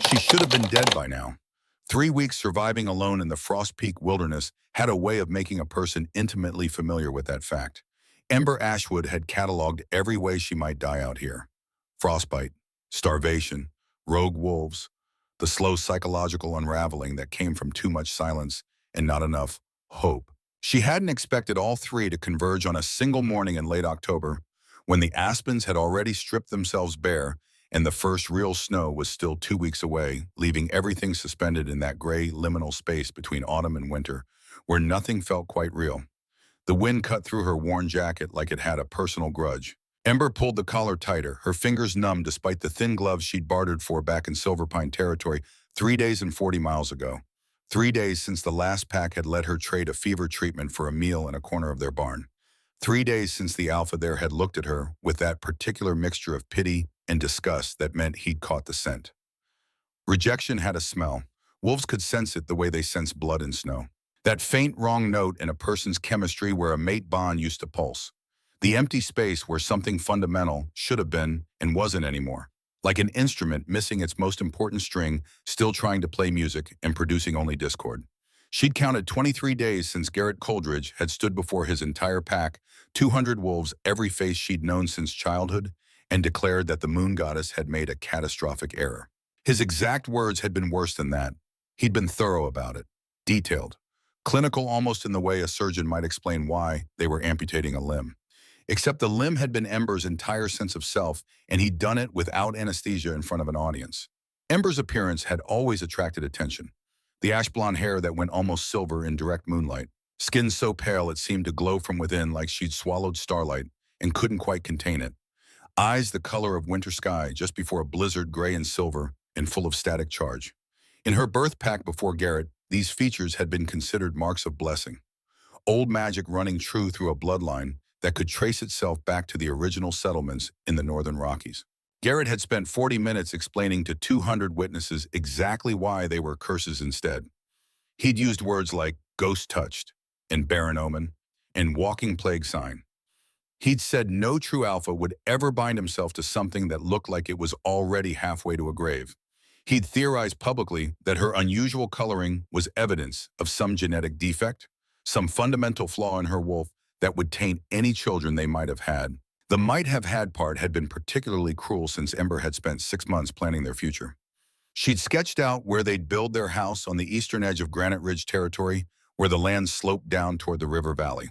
She should have been dead by now. 3 weeks surviving alone in the Frost Peak wilderness had a way of making a person intimately familiar with that fact. Ember Ashwood had cataloged every way she might die out here. Frostbite, starvation, rogue wolves, the slow psychological unraveling that came from too much silence and not enough hope. She hadn't expected all three to converge on a single morning in late October, when the aspens had already stripped themselves bare and the first real snow was still 2 weeks away, leaving everything suspended in that gray liminal space between autumn and winter, where nothing felt quite real. The wind cut through her worn jacket like it had a personal grudge. Ember pulled the collar tighter, her fingers numb despite the thin gloves she'd bartered for back in Silver Pine territory 3 days and 40 miles ago. 3 days since the last pack had let her trade a fever treatment for a meal in a corner of their barn. 3 days since the alpha there had looked at her with that particular mixture of pity and disgust that meant he'd caught the scent. Rejection had a smell. Wolves could sense it the way they sense blood in snow. That faint wrong note in a person's chemistry where a mate bond used to pulse. The empty space where something fundamental should have been and wasn't anymore. Like an instrument missing its most important string, still trying to play music and producing only discord. She'd counted 23 days since Garrett Coldridge had stood before his entire pack, 200 wolves, every face she'd known since childhood, and declared that the moon goddess had made a catastrophic error. His exact words had been worse than that. He'd been thorough about it, detailed, clinical almost in the way a surgeon might explain why they were amputating a limb. Except the limb had been Ember's entire sense of self, and he'd done it without anesthesia in front of an audience. Ember's appearance had always attracted attention. The ash blonde hair that went almost silver in direct moonlight, skin so pale it seemed to glow from within like she'd swallowed starlight and couldn't quite contain it. Eyes the color of winter sky just before a blizzard, gray and silver and full of static charge. In her birth pack before Garrett, these features had been considered marks of blessing. Old magic running true through a bloodline that could trace itself back to the original settlements in the northern Rockies. Garrett had spent 40 minutes explaining to 200 witnesses exactly why they were curses instead. He'd used words like ghost touched and barren omen and walking plague sign. He'd said no true alpha would ever bind himself to something that looked like it was already halfway to a grave. He'd theorized publicly that her unusual coloring was evidence of some genetic defect, some fundamental flaw in her wolf that would taint any children they might have had. The might have had part had been particularly cruel since Ember had spent 6 months planning their future. She'd sketched out where they'd build their house on the eastern edge of Granite Ridge territory, where the land sloped down toward the river valley.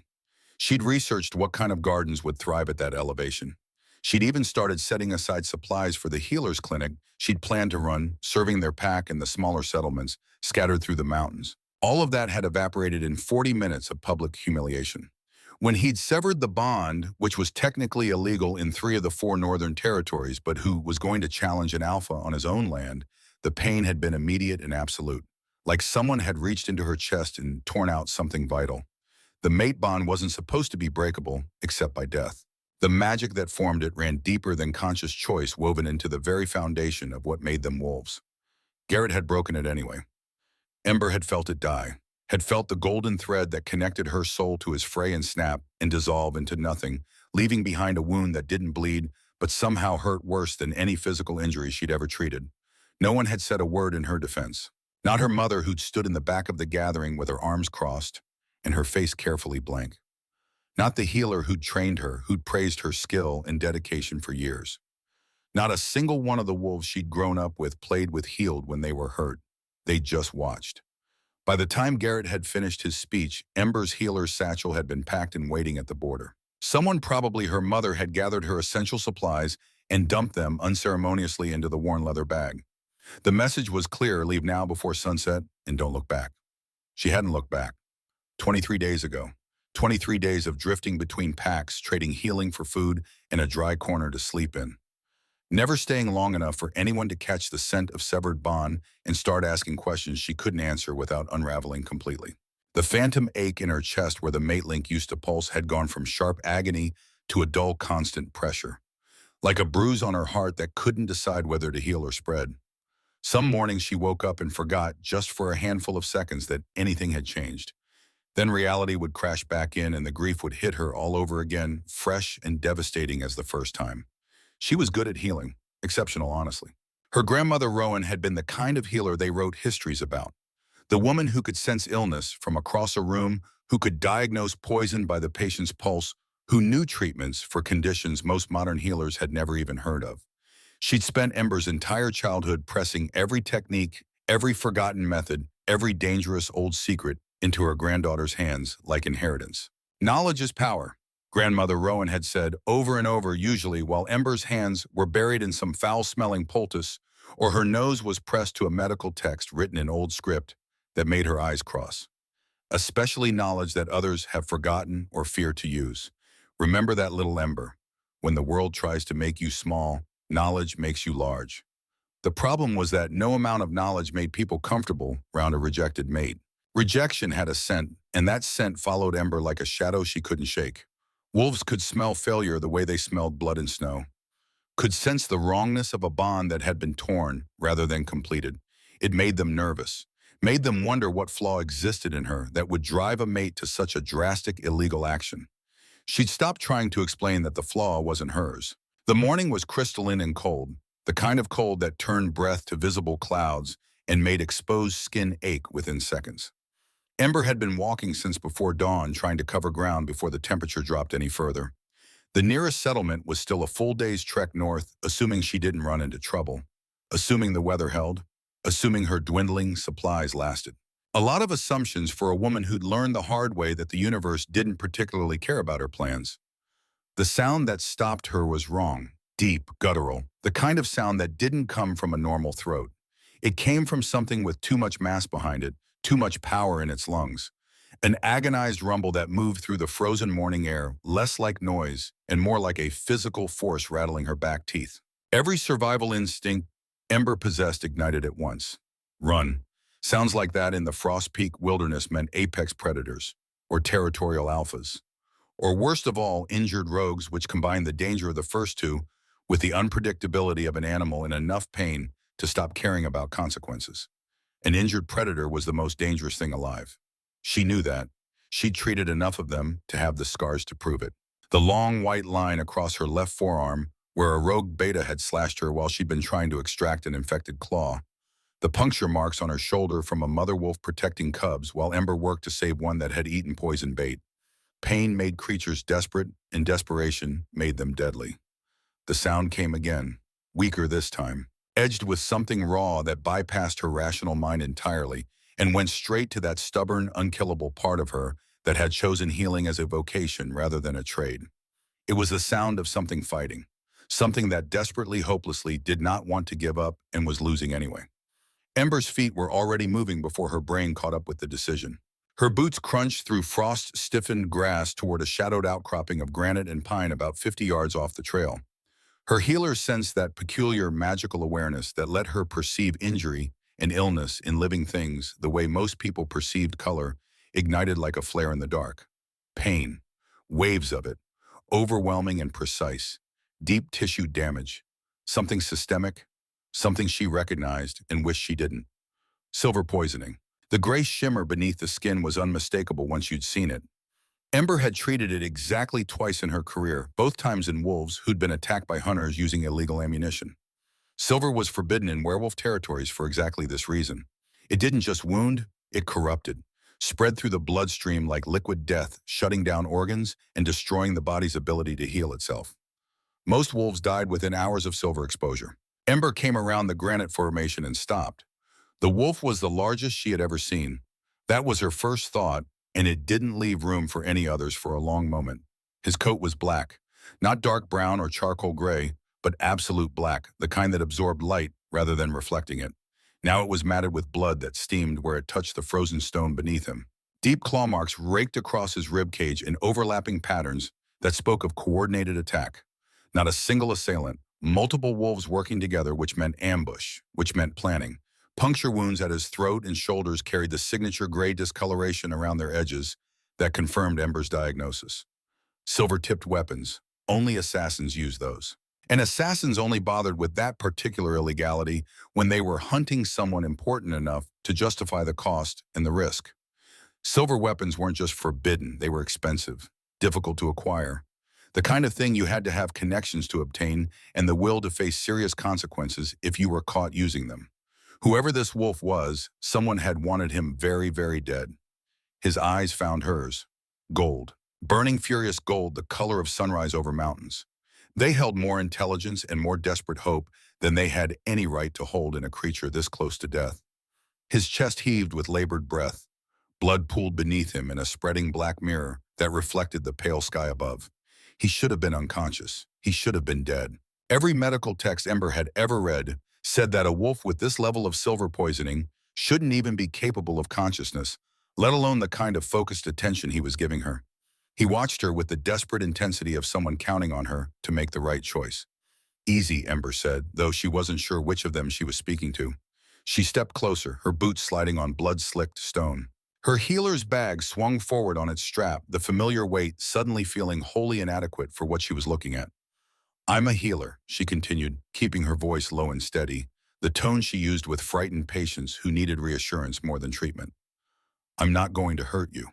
She'd researched what kind of gardens would thrive at that elevation. She'd even started setting aside supplies for the healers' clinic she'd planned to run, serving their pack in the smaller settlements scattered through the mountains. All of that had evaporated in 40 minutes of public humiliation. When he'd severed the bond, which was technically illegal in 3 of the 4 northern territories, but who was going to challenge an alpha on his own land, the pain had been immediate and absolute. Like someone had reached into her chest and torn out something vital. The mate bond wasn't supposed to be breakable, except by death. The magic that formed it ran deeper than conscious choice woven into the very foundation of what made them wolves. Garrett had broken it anyway. Ember had felt it die, had felt the golden thread that connected her soul to his fray and snap and dissolve into nothing, leaving behind a wound that didn't bleed, but somehow hurt worse than any physical injury she'd ever treated. No one had said a word in her defense. Not her mother, who'd stood in the back of the gathering with her arms crossed and her face carefully blank. Not the healer who'd trained her, who'd praised her skill and dedication for years. Not a single one of the wolves she'd grown up with played with healed when they were hurt. They just watched. By the time Garrett had finished his speech, Ember's healer's satchel had been packed and waiting at the border. Someone, probably her mother, had gathered her essential supplies and dumped them unceremoniously into the worn leather bag. The message was clear: leave now before sunset and don't look back. She hadn't looked back. 23 days ago. 23 days of drifting between packs, trading healing for food and a dry corner to sleep in. Never staying long enough for anyone to catch the scent of severed bond and start asking questions she couldn't answer without unraveling completely. The phantom ache in her chest where the mate link used to pulse had gone from sharp agony to a dull, constant pressure. Like a bruise on her heart that couldn't decide whether to heal or spread. Some mornings she woke up and forgot, just for a handful of seconds, that anything had changed. Then reality would crash back in and the grief would hit her all over again, fresh and devastating as the first time. She was good at healing, exceptional honestly. Her grandmother Rowan had been the kind of healer they wrote histories about. The woman who could sense illness from across a room, who could diagnose poison by the patient's pulse, who knew treatments for conditions most modern healers had never even heard of. She'd spent Ember's entire childhood pressing every technique, every forgotten method, every dangerous old secret into her granddaughter's hands like inheritance. Knowledge is power, Grandmother Rowan had said over and over, usually while Ember's hands were buried in some foul-smelling poultice or her nose was pressed to a medical text written in old script that made her eyes cross. Especially knowledge that others have forgotten or fear to use. Remember that little Ember. When the world tries to make you small, knowledge makes you large. The problem was that no amount of knowledge made people comfortable around a rejected mate. Rejection had a scent, and that scent followed Ember like a shadow she couldn't shake. Wolves could smell failure the way they smelled blood and snow, could sense the wrongness of a bond that had been torn rather than completed. It made them nervous, made them wonder what flaw existed in her that would drive a mate to such a drastic, illegal action. She'd stopped trying to explain that the flaw wasn't hers. The morning was crystalline and cold, the kind of cold that turned breath to visible clouds and made exposed skin ache within seconds. Ember had been walking since before dawn, trying to cover ground before the temperature dropped any further. The nearest settlement was still a full day's trek north, assuming she didn't run into trouble, assuming the weather held, assuming her dwindling supplies lasted. A lot of assumptions for a woman who'd learned the hard way that the universe didn't particularly care about her plans. The sound that stopped her was wrong, deep, guttural, the kind of sound that didn't come from a normal throat. It came from something with too much mass behind it, too much power in its lungs. An agonized rumble that moved through the frozen morning air, less like noise and more like a physical force rattling her back teeth. Every survival instinct Ember possessed ignited at once. Run. Sounds like that in the Frost Peak wilderness meant apex predators, or territorial alphas. Or worst of all, injured rogues, which combined the danger of the first two with the unpredictability of an animal in enough pain to stop caring about consequences. An injured predator was the most dangerous thing alive. She knew that. She'd treated enough of them to have the scars to prove it. The long white line across her left forearm, where a rogue beta had slashed her while she'd been trying to extract an infected claw. The puncture marks on her shoulder from a mother wolf protecting cubs while Ember worked to save one that had eaten poison bait. Pain made creatures desperate, and desperation made them deadly. The sound came again, weaker this time, edged with something raw that bypassed her rational mind entirely and went straight to that stubborn, unkillable part of her that had chosen healing as a vocation rather than a trade. It was the sound of something fighting, something that desperately, hopelessly did not want to give up and was losing anyway. Ember's feet were already moving before her brain caught up with the decision. Her boots crunched through frost-stiffened grass toward a shadowed outcropping of granite and pine about 50 yards off the trail. Her healer sensed that peculiar magical awareness that let her perceive injury and illness in living things the way most people perceived color, ignited like a flare in the dark. Pain, waves of it, overwhelming and precise, deep tissue damage, something systemic, something she recognized and wished she didn't. Silver poisoning. The gray shimmer beneath the skin was unmistakable once you'd seen it. Ember had treated it exactly twice in her career, both times in wolves who'd been attacked by hunters using illegal ammunition. Silver was forbidden in werewolf territories for exactly this reason. It didn't just wound, it corrupted, spread through the bloodstream like liquid death, shutting down organs and destroying the body's ability to heal itself. Most wolves died within hours of silver exposure. Ember came around the granite formation and stopped. The wolf was the largest she had ever seen. That was her first thought, and it didn't leave room for any others for a long moment. His coat was black, not dark brown or charcoal gray, but absolute black, the kind that absorbed light rather than reflecting it. Now it was matted with blood that steamed where it touched the frozen stone beneath him. Deep claw marks raked across his ribcage in overlapping patterns that spoke of coordinated attack. Not a single assailant, multiple wolves working together, which meant ambush, which meant planning. Puncture wounds at his throat and shoulders carried the signature gray discoloration around their edges that confirmed Ember's diagnosis. Silver-tipped weapons. Only assassins used those. And assassins only bothered with that particular illegality when they were hunting someone important enough to justify the cost and the risk. Silver weapons weren't just forbidden, they were expensive, difficult to acquire. The kind of thing you had to have connections to obtain and the will to face serious consequences if you were caught using them. Whoever this wolf was, someone had wanted him very, very dead. His eyes found hers. Gold. Burning furious gold, the color of sunrise over mountains. They held more intelligence and more desperate hope than they had any right to hold in a creature this close to death. His chest heaved with labored breath. Blood pooled beneath him in a spreading black mirror that reflected the pale sky above. He should have been unconscious. He should have been dead. Every medical text Ember had ever read said that a wolf with this level of silver poisoning shouldn't even be capable of consciousness, let alone the kind of focused attention he was giving her. He watched her with the desperate intensity of someone counting on her to make the right choice. Easy, Ember said, though she wasn't sure which of them she was speaking to. She stepped closer, her boots sliding on blood-slicked stone. Her healer's bag swung forward on its strap, the familiar weight suddenly feeling wholly inadequate for what she was looking at. "I'm a healer," she continued, keeping her voice low and steady, the tone she used with frightened patients who needed reassurance more than treatment. "I'm not going to hurt you."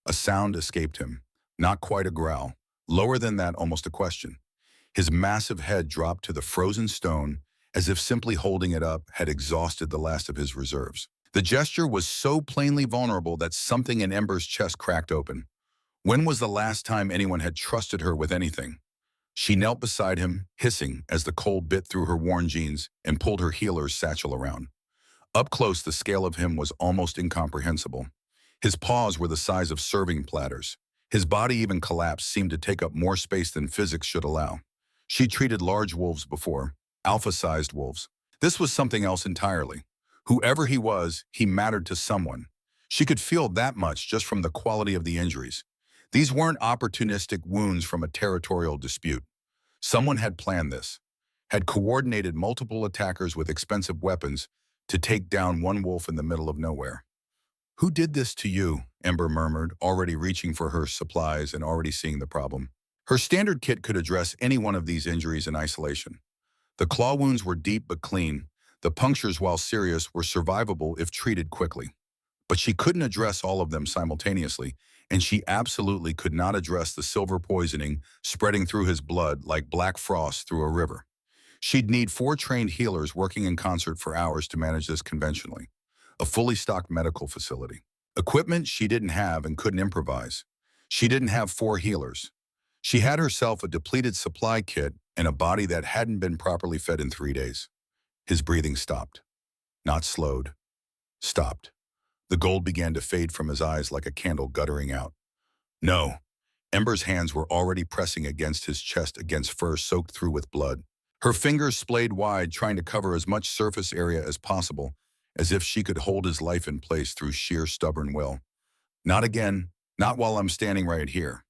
A sound escaped him, not quite a growl, lower than that almost a question. His massive head dropped to the frozen stone as if simply holding it up had exhausted the last of his reserves. The gesture was so plainly vulnerable that something in Ember's chest cracked open. When was the last time anyone had trusted her with anything? She knelt beside him, hissing as the cold bit through her worn jeans and pulled her healer's satchel around. Up close, the scale of him was almost incomprehensible. His paws were the size of serving platters. His body even collapsed, seemed to take up more space than physics should allow. She treated large wolves before, alpha-sized wolves. This was something else entirely. Whoever he was, he mattered to someone. She could feel that much just from the quality of the injuries. These weren't opportunistic wounds from a territorial dispute. Someone had planned this, had coordinated multiple attackers with expensive weapons to take down one wolf in the middle of nowhere. "Who did this to you?" Ember murmured, already reaching for her supplies and already seeing the problem. Her standard kit could address any one of these injuries in isolation. The claw wounds were deep but clean. The punctures, while serious, were survivable if treated quickly. But she couldn't address all of them simultaneously, and she absolutely could not address the silver poisoning spreading through his blood like black frost through a river. She'd need 4 trained healers working in concert for hours to manage this conventionally. A fully stocked medical facility. Equipment she didn't have and couldn't improvise. She didn't have 4 healers. She had herself a depleted supply kit and a body that hadn't been properly fed in 3 days. His breathing stopped. Not slowed. Stopped. The gold began to fade from his eyes like a candle guttering out. No. Ember's hands were already pressing against his chest, against fur soaked through with blood. Her fingers splayed wide, trying to cover as much surface area as possible, as if she could hold his life in place through sheer stubborn will. "Not again. Not while I'm standing right here."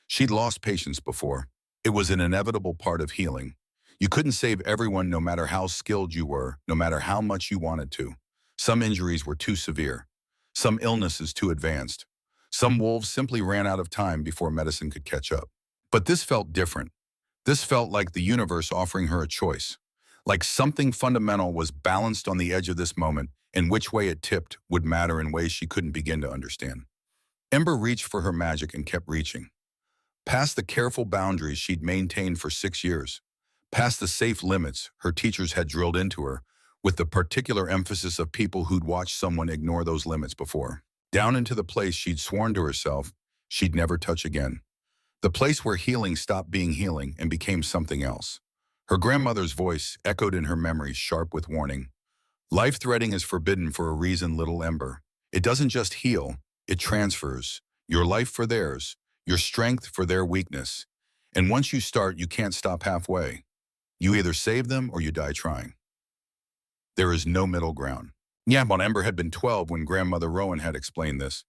She'd lost patience before. It was an inevitable part of healing. You couldn't save everyone no matter how skilled you were, no matter how much you wanted to. Some injuries were too severe. Some illnesses too advanced. Some wolves simply ran out of time before medicine could catch up. But this felt different. This felt like the universe offering her a choice. Like something fundamental was balanced on the edge of this moment, and which way it tipped would matter in ways she couldn't begin to understand. Ember reached for her magic and kept reaching. Past the careful boundaries she'd maintained for 6 years. Past the safe limits her teachers had drilled into her, with the particular emphasis of people who'd watched someone ignore those limits before. Down into the place she'd sworn to herself she'd never touch again. The place where healing stopped being healing and became something else. Her grandmother's voice echoed in her memory, sharp with warning. "Life-threading is forbidden for a reason, little Ember. It doesn't just heal, it transfers. Your life for theirs, your strength for their weakness. And once you start, you can't stop halfway. You either save them or you die trying. There is no middle ground." Bon Ember had been 12 when Grandmother Rowan had explained this.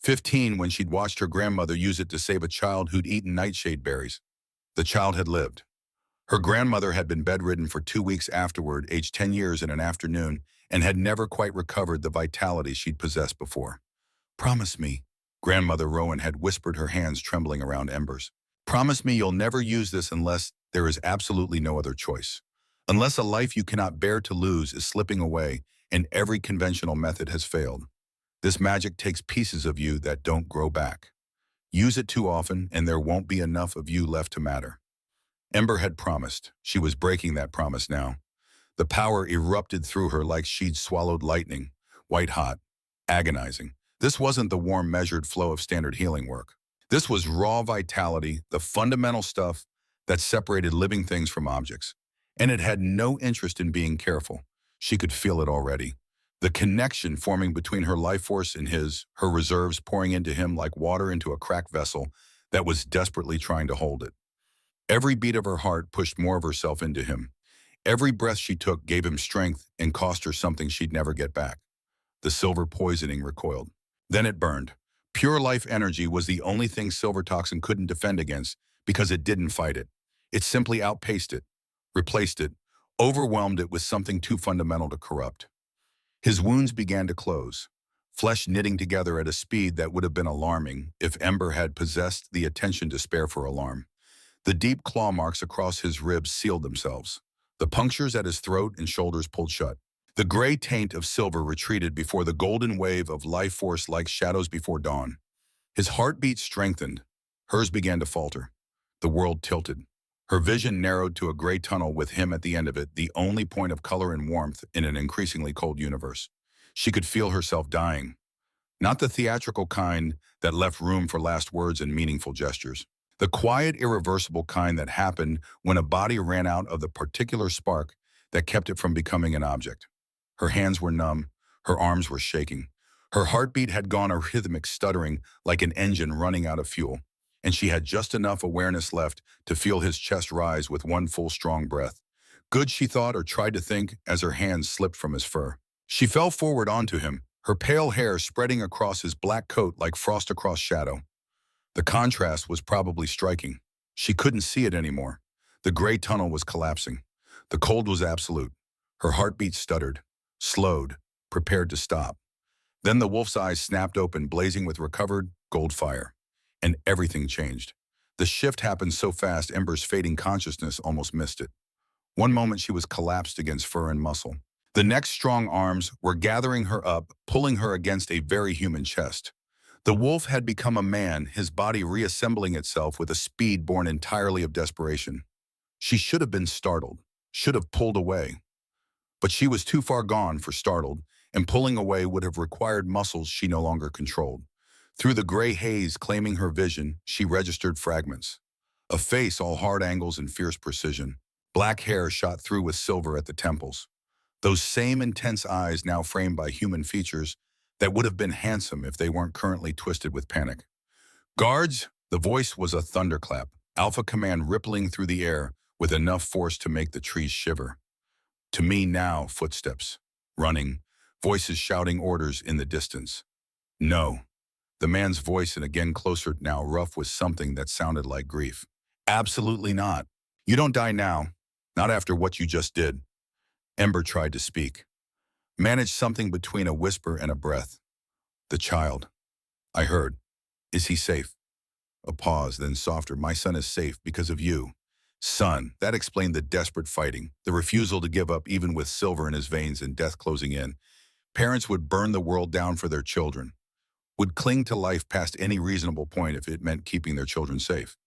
15 when she'd watched her grandmother use it to save a child who'd eaten nightshade berries. The child had lived. Her grandmother had been bedridden for 2 weeks afterward, aged 10 years in an afternoon, and had never quite recovered the vitality she'd possessed before. "Promise me," Grandmother Rowan had whispered, her hands trembling around Ember's. "Promise me you'll never use this unless there is absolutely no other choice. Unless a life you cannot bear to lose is slipping away and every conventional method has failed. This magic takes pieces of you that don't grow back. Use it too often, and there won't be enough of you left to matter. Ember had promised. She was breaking that promise now. The power erupted through her like she'd swallowed lightning, white-hot, agonizing. This wasn't the warm, measured flow of standard healing work. This was raw vitality, the fundamental stuff that separated living things from objects. And it had no interest in being careful. She could feel it already. The connection forming between her life force and his, her reserves pouring into him like water into a cracked vessel that was desperately trying to hold it. Every beat of her heart pushed more of herself into him. Every breath she took gave him strength and cost her something she'd never get back. The silver poisoning recoiled. Then it burned. Pure life energy was the only thing silver toxin couldn't defend against because it didn't fight it. It simply outpaced it, replaced it, overwhelmed it with something too fundamental to corrupt. His wounds began to close, flesh knitting together at a speed that would have been alarming if Ember had possessed the attention to spare for alarm. The deep claw marks across his ribs sealed themselves. The punctures at his throat and shoulders pulled shut. The gray taint of silver retreated before the golden wave of life force like shadows before dawn. His heartbeat strengthened. Hers began to falter. The world tilted. Her vision narrowed to a gray tunnel with him at the end of it, the only point of color and warmth in an increasingly cold universe. She could feel herself dying. Not the theatrical kind that left room for last words and meaningful gestures. The quiet, irreversible kind that happened when a body ran out of the particular spark that kept it from becoming an object. Her hands were numb, her arms were shaking. Her heartbeat had gone a rhythmic stuttering like an engine running out of fuel, and she had just enough awareness left to feel his chest rise with one full strong breath. Good, she thought or tried to think as her hands slipped from his fur. She fell forward onto him, her pale hair spreading across his black coat like frost across shadow. The contrast was probably striking. She couldn't see it anymore. The gray tunnel was collapsing. The cold was absolute. Her heartbeat stuttered, slowed, prepared to stop. Then the wolf's eyes snapped open, blazing with recovered gold fire. And everything changed. The shift happened so fast, Ember's fading consciousness almost missed it. One moment she was collapsed against fur and muscle. The next strong arms were gathering her up, pulling her against a very human chest. The wolf had become a man, his body reassembling itself with a speed born entirely of desperation. She should have been startled, should have pulled away. But she was too far gone for startled, and pulling away would have required muscles she no longer controlled. Through the gray haze claiming her vision, she registered fragments. A face all hard angles and fierce precision. Black hair shot through with silver at the temples. Those same intense eyes now framed by human features that would have been handsome if they weren't currently twisted with panic. Guards! The voice was a thunderclap, Alpha command rippling through the air with enough force to make the trees shiver. To me now, footsteps, running, voices shouting orders in the distance. No. The man's voice, and again closer now, rough with something that sounded like grief. Absolutely not. You don't die now. Not after what you just did. Ember tried to speak. Managed something between a whisper and a breath. The child. I heard. Is he safe? A pause, then softer. My son is safe because of you. Son. That explained the desperate fighting, the refusal to give up even with silver in his veins and death closing in. Parents would burn the world down for their children. Would cling to life past any reasonable point if it meant keeping their children safe.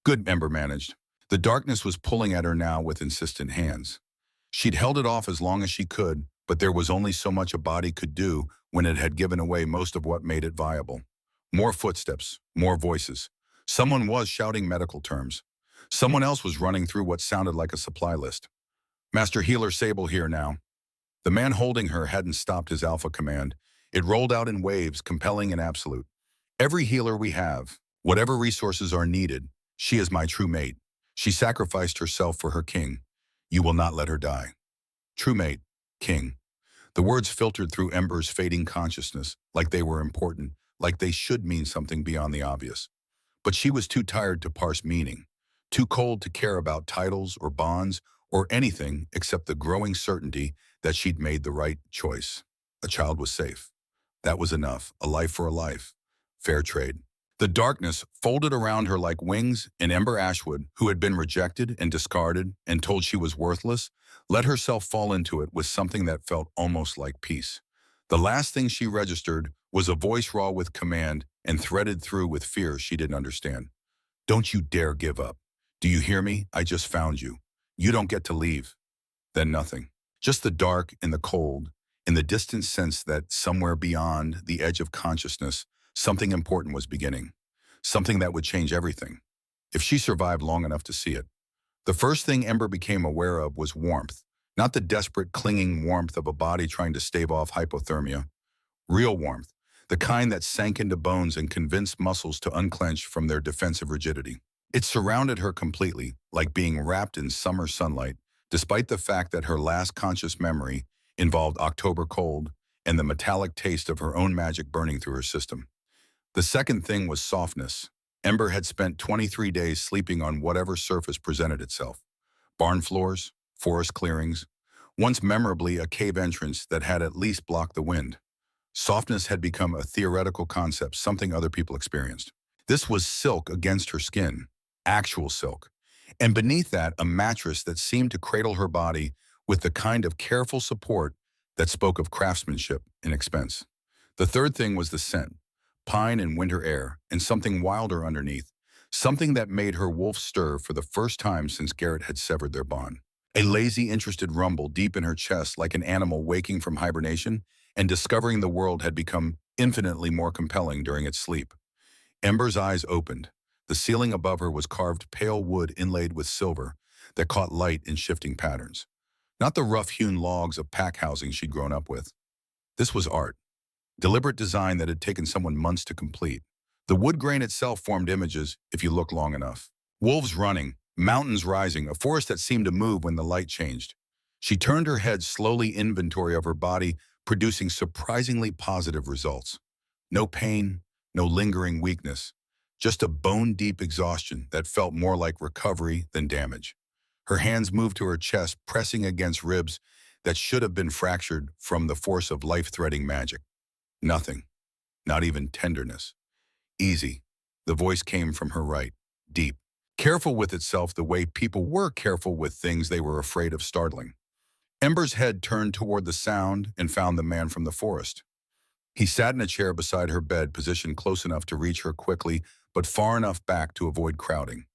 Good, Ember managed. The darkness was pulling at her now with insistent hands. She'd held it off as long as she could, but there was only so much a body could do when it had given away most of what made it viable. More footsteps, more voices. Someone was shouting medical terms. Someone else was running through what sounded like a supply list. Master Healer Sable here now. The man holding her hadn't stopped his alpha command. It rolled out in waves, compelling and absolute. Every healer we have, whatever resources are needed, she is my true mate. She sacrificed herself for her king. You will not let her die. True mate, king. The words filtered through Ember's fading consciousness, like they were important, like they should mean something beyond the obvious. But she was too tired to parse meaning, too cold to care about titles or bonds or anything except the growing certainty that she'd made the right choice. A child was safe. That was enough. A life for a life. Fair trade. The darkness folded around her like wings, and Ember Ashwood, who had been rejected and discarded and told she was worthless, let herself fall into it with something that felt almost like peace. The last thing she registered was a voice raw with command, and threaded through with fear she didn't understand. Don't you dare give up. Do you hear me? I just found you. You don't get to leave. Then nothing. Just the dark and the cold, and the distant sense that somewhere beyond the edge of consciousness, something important was beginning. Something that would change everything, if she survived long enough to see it. The first thing Ember became aware of was warmth, not the desperate, clinging warmth of a body trying to stave off hypothermia. Real warmth, the kind that sank into bones and convinced muscles to unclench from their defensive rigidity. It surrounded her completely, like being wrapped in summer sunlight, despite the fact that her last conscious memory involved October cold and the metallic taste of her own magic burning through her system. The second thing was softness. Ember had spent 23 days sleeping on whatever surface presented itself. Barn floors, forest clearings, once memorably a cave entrance that had at least blocked the wind. Softness had become a theoretical concept, something other people experienced. This was silk against her skin, actual silk. And beneath that, a mattress that seemed to cradle her body with the kind of careful support that spoke of craftsmanship and expense. The third thing was the scent, pine and winter air, and something wilder underneath, something that made her wolf stir for the first time since Garrett had severed their bond. A lazy, interested rumble deep in her chest like an animal waking from hibernation and discovering the world had become infinitely more compelling during its sleep. Ember's eyes opened. The ceiling above her was carved pale wood inlaid with silver that caught light in shifting patterns. Not the rough-hewn logs of pack housing she'd grown up with. This was art. Deliberate design that had taken someone months to complete. The wood grain itself formed images if you looked long enough. Wolves running, mountains rising, a forest that seemed to move when the light changed. She turned her head slowly, inventory of her body, producing surprisingly positive results. No pain, no lingering weakness, just a bone-deep exhaustion that felt more like recovery than damage. Her hands moved to her chest, pressing against ribs that should have been fractured from the force of life-threatening magic. Nothing, not even tenderness. Easy. The voice came from her right, deep. Careful with itself the way people were careful with things they were afraid of startling. Ember's head turned toward the sound and found the man from the forest. He sat in a chair beside her bed, positioned close enough to reach her quickly, but far enough back to avoid crowding.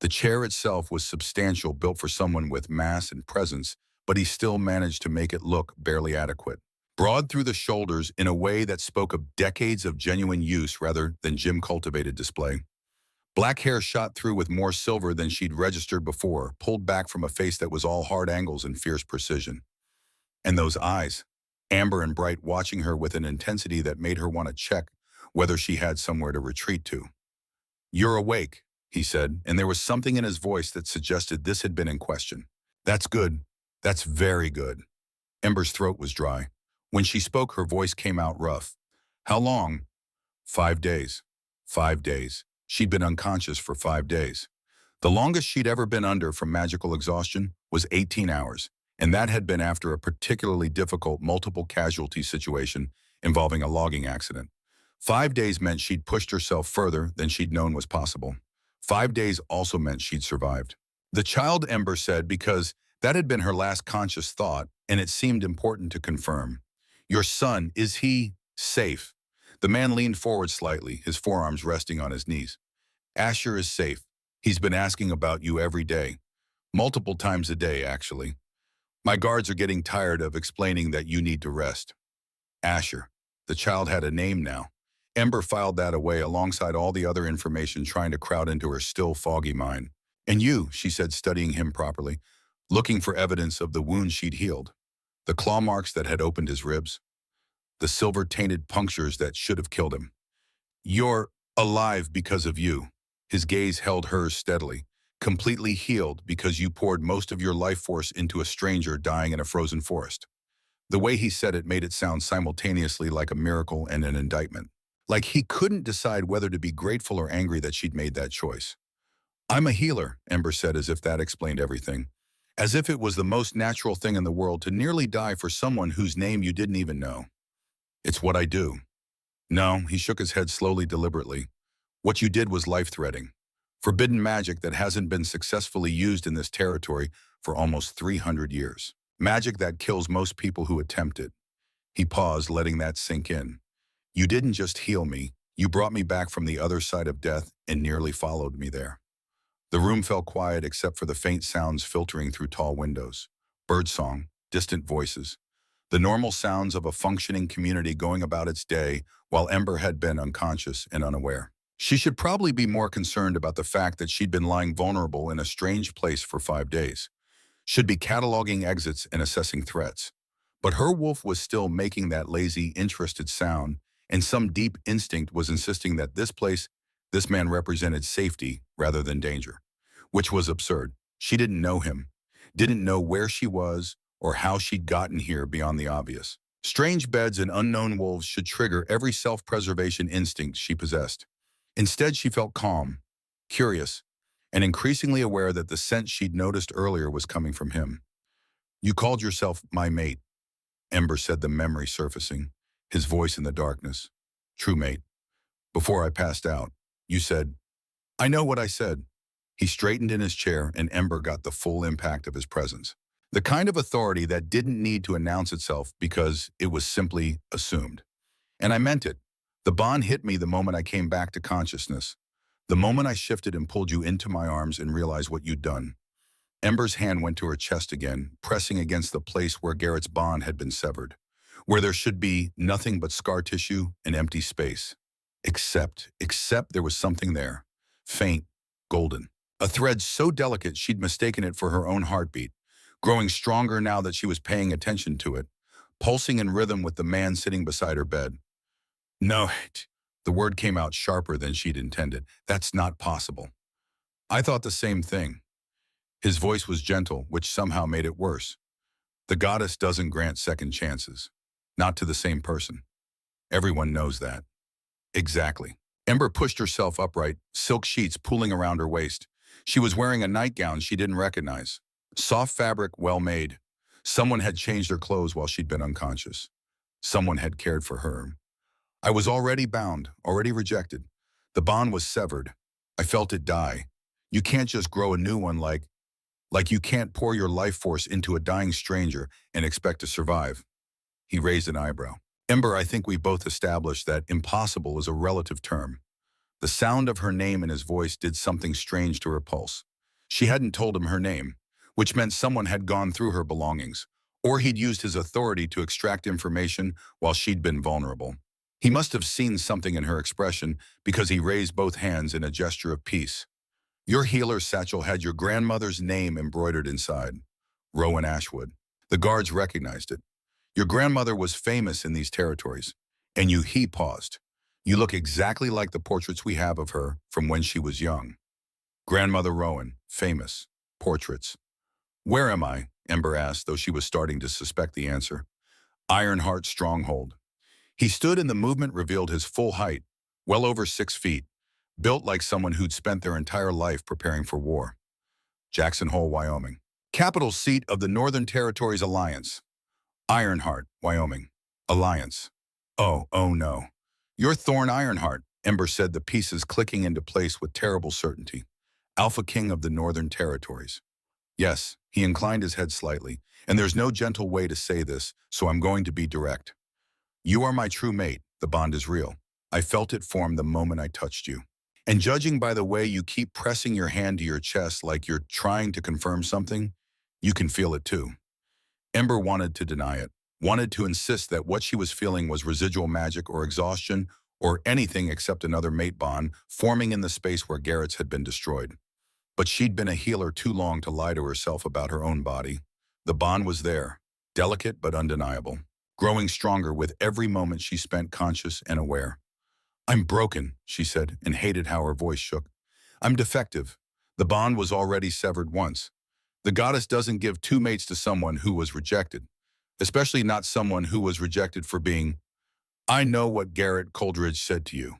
The chair itself was substantial, built for someone with mass and presence, but he still managed to make it look barely adequate. Broad through the shoulders in a way that spoke of decades of genuine use rather than gym-cultivated display. Black hair shot through with more silver than she'd registered before, pulled back from a face that was all hard angles and fierce precision. And those eyes, amber and bright, watching her with an intensity that made her want to check whether she had somewhere to retreat to. "You're awake," he said, and there was something in his voice that suggested this had been in question. "That's good. That's very good." Ember's throat was dry. When she spoke, her voice came out rough. "How long?" 5 days. 5 days. She'd been unconscious for 5 days. The longest she'd ever been under from magical exhaustion was 18 hours, and that had been after a particularly difficult multiple casualty situation involving a logging accident. 5 days meant she'd pushed herself further than she'd known was possible. 5 days also meant she'd survived. The child, Ember said, because that had been her last conscious thought, and it seemed important to confirm. "Your son, is he safe?" The man leaned forward slightly, his forearms resting on his knees. "Asher is safe. He's been asking about you every day. Multiple times a day, actually. My guards are getting tired of explaining that you need to rest." Asher. The child had a name now. Ember filed that away alongside all the other information trying to crowd into her still foggy mind. "And you," she said, studying him properly, looking for evidence of the wound she'd healed. The claw marks that had opened his ribs. The silver-tainted punctures that should have killed him. "You're alive because of you." His gaze held hers steadily. "Completely healed because you poured most of your life force into a stranger dying in a frozen forest." The way he said it made it sound simultaneously like a miracle and an indictment. Like he couldn't decide whether to be grateful or angry that she'd made that choice. "I'm a healer," Ember said, as if that explained everything. As if it was the most natural thing in the world to nearly die for someone whose name you didn't even know. "It's what I do." "No," he shook his head slowly, deliberately. "What you did was life-threatening. Forbidden magic that hasn't been successfully used in this territory for almost 300 years. Magic that kills most people who attempt it." He paused, letting that sink in. "You didn't just heal me, You brought me back from the other side of death and nearly followed me there. The room fell quiet except for the faint sounds filtering through tall windows. Birdsong, distant voices, the normal sounds of a functioning community going about its day while Ember had been unconscious and unaware. She should probably be more concerned about the fact that she'd been lying vulnerable in a strange place for 5 days. Should be cataloging exits and assessing threats. But her wolf was still making that lazy, interested sound, and some deep instinct was insisting that this man represented safety rather than danger. Which was absurd. She didn't know him, didn't know where she was, or how she'd gotten here beyond the obvious. Strange beds and unknown wolves should trigger every self-preservation instinct she possessed. Instead, she felt calm, curious, and increasingly aware that the scent she'd noticed earlier was coming from him. "You called yourself my mate," Ember said, the memory surfacing, his voice in the darkness. "True mate. Before I passed out, you said." "I know what I said." He straightened in his chair, and Ember got the full impact of his presence. The kind of authority that didn't need to announce itself because it was simply assumed. "And I meant it. The bond hit me the moment I came back to consciousness. The moment I shifted and pulled you into my arms and realized what you'd done." Ember's hand went to her chest again, pressing against the place where Garrett's bond had been severed, where there should be nothing but scar tissue and empty space. Except there was something there. Faint, golden. A thread so delicate she'd mistaken it for her own heartbeat, growing stronger now that she was paying attention to it, pulsing in rhythm with the man sitting beside her bed. "No," the word came out sharper than she'd intended. "That's not possible." "I thought the same thing." His voice was gentle, which somehow made it worse. "The goddess doesn't grant second chances. Not to the same person. Everyone knows that." "Exactly." Ember pushed herself upright, silk sheets pooling around her waist. She was wearing a nightgown she didn't recognize. Soft fabric, well made. Someone had changed her clothes while she'd been unconscious. Someone had cared for her. "I was already bound, already rejected. The bond was severed. I felt it die. You can't just grow a new one like you can't pour your life force into a dying stranger and expect to survive." He raised an eyebrow. "Ember, I think we both established that impossible is a relative term." The sound of her name in his voice did something strange to her pulse. She hadn't told him her name, which meant someone had gone through her belongings, or he'd used his authority to extract information while she'd been vulnerable. He must have seen something in her expression because he raised both hands in a gesture of peace. "Your healer's satchel had your grandmother's name embroidered inside. Rowan Ashwood." The guards recognized it. "Your grandmother was famous in these territories." And he paused. "You look exactly like the portraits we have of her from when she was young." Grandmother Rowan, famous, portraits. "Where am I?" Ember asked, though she was starting to suspect the answer. "Ironheart Stronghold." He stood and the movement revealed his full height, well over 6 feet, built like someone who'd spent their entire life preparing for war. "Jackson Hole, Wyoming. Capital seat of the Northern Territories Alliance." "Ironheart, Wyoming. Alliance. Oh no. You're Thorn Ironheart," Ember said, the pieces clicking into place with terrible certainty. "Alphaking of the Northern Territories." "Yes," he inclined his head slightly, "and there's no gentle way to say this, so I'm going to be direct. You are my true mate. The bond is real. I felt it form the moment I touched you. And judging by the way you keep pressing your hand to your chest like you're trying to confirm something, you can feel it too." Ember wanted to deny it, wanted to insist that what she was feeling was residual magic or exhaustion or anything except another mate bond forming in the space where Garrett's had been destroyed. But she'd been a healer too long to lie to herself about her own body. The bond was there, delicate but undeniable, growing stronger with every moment she spent conscious and aware. "I'm broken," she said, and hated how her voice shook. "I'm defective. The bond was already severed once. The goddess doesn't give two mates to someone who was rejected, especially not someone who was rejected for being." "I know what Garrett Coldridge said to you."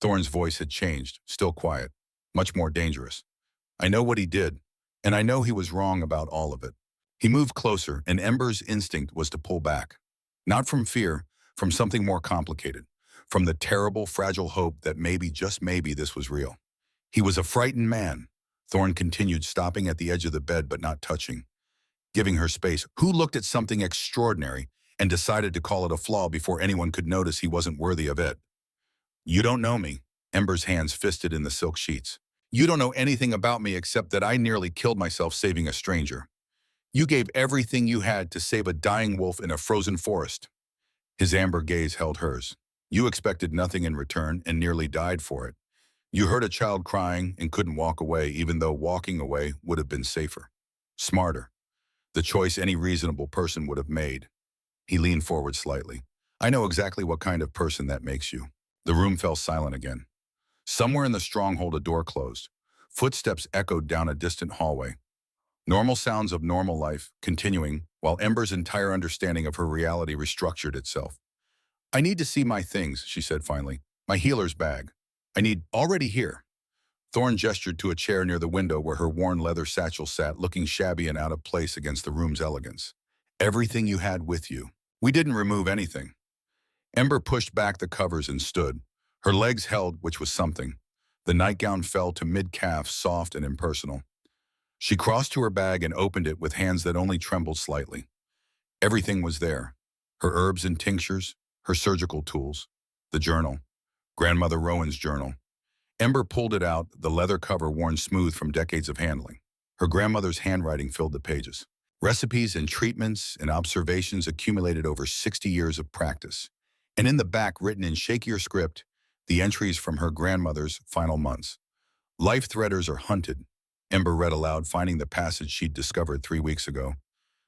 Thorne's voice had changed, still quiet, much more dangerous. "I know what he did, and I know he was wrong about all of it." He moved closer, and Ember's instinct was to pull back. Not from fear, from something more complicated, from the terrible, fragile hope that maybe, just maybe, this was real. "He was a frightened man," Thorne continued, stopping at the edge of the bed but not touching, giving her space, "who looked at something extraordinary and decided to call it a flaw before anyone could notice he wasn't worthy of it." You don't know me. Ember's hands fisted in the silk sheets. You don't know anything about me except that I nearly killed myself saving a stranger. You gave everything you had to save a dying wolf in a frozen forest. His amber gaze held hers. You expected nothing in return and nearly died for it. You heard a child crying and couldn't walk away, even though walking away would have been safer. Smarter. The choice any reasonable person would have made. He leaned forward slightly. I know exactly what kind of person that makes you. The room fell silent again. Somewhere in the stronghold, a door closed. Footsteps echoed down a distant hallway. Normal sounds of normal life, continuing, while Ember's entire understanding of her reality restructured itself. I need to see my things, she said finally. My healer's bag. I need already here. Thorne gestured to a chair near the window where her worn leather satchel sat, looking shabby and out of place against the room's elegance. Everything you had with you. We didn't remove anything. Ember pushed back the covers and stood. Her legs held, which was something. The nightgown fell to mid-calf, soft and impersonal. She crossed to her bag and opened it with hands that only trembled slightly. Everything was there. Her herbs and tinctures, her surgical tools, the journal, Grandmother Rowan's journal. Ember pulled it out, the leather cover worn smooth from decades of handling. Her grandmother's handwriting filled the pages. Recipes and treatments and observations accumulated over 60 years of practice. And in the back, written in shakier script, the entries from her grandmother's final months. Life threaders are hunted, Ember read aloud, finding the passage she'd discovered 3 weeks ago.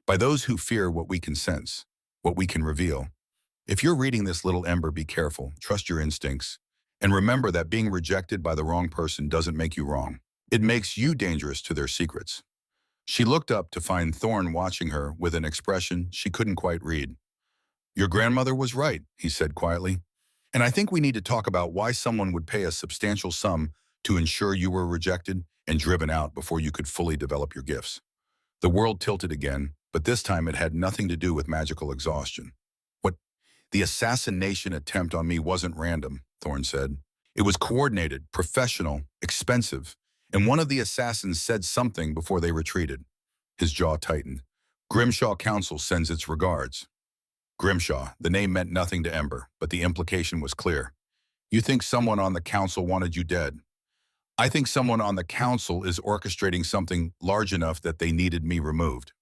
By those who fear what we can sense, what we can reveal. If you're reading this, little Ember, be careful, trust your instincts, and remember that being rejected by the wrong person doesn't make you wrong. It makes you dangerous to their secrets. She looked up to find Thorne watching her with an expression she couldn't quite read. Your grandmother was right, he said quietly. And I think we need to talk about why someone would pay a substantial sum to ensure you were rejected and driven out before you could fully develop your gifts. The world tilted again, but this time it had nothing to do with magical exhaustion. What? The assassination attempt on me wasn't random, Thorne said. It was coordinated, professional, expensive, and one of the assassins said something before they retreated. His jaw tightened. Grimshaw Council sends its regards. Grimshaw, the name meant nothing to Ember, but the implication was clear. You think someone on the council wanted you dead? I think someone on the council is orchestrating something large enough that they needed me removed.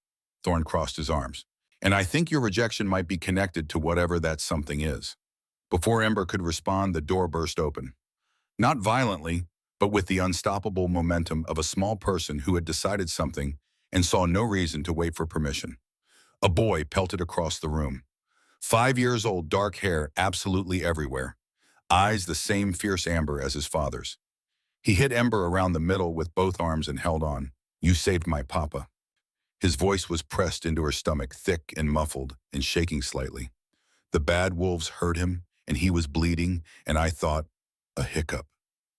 Thorne crossed his arms. And I think your rejection might be connected to whatever that something is. Before Ember could respond, the door burst open. Not violently, but with the unstoppable momentum of a small person who had decided something and saw no reason to wait for permission. A boy pelted across the room. 5 years old, dark hair absolutely everywhere. Eyes the same fierce amber as his father's. He hit Ember around the middle with both arms and held on. You saved my papa. His voice was pressed into her stomach, thick and muffled and shaking slightly. The bad wolves hurt him, and he was bleeding, and I thought, a hiccup.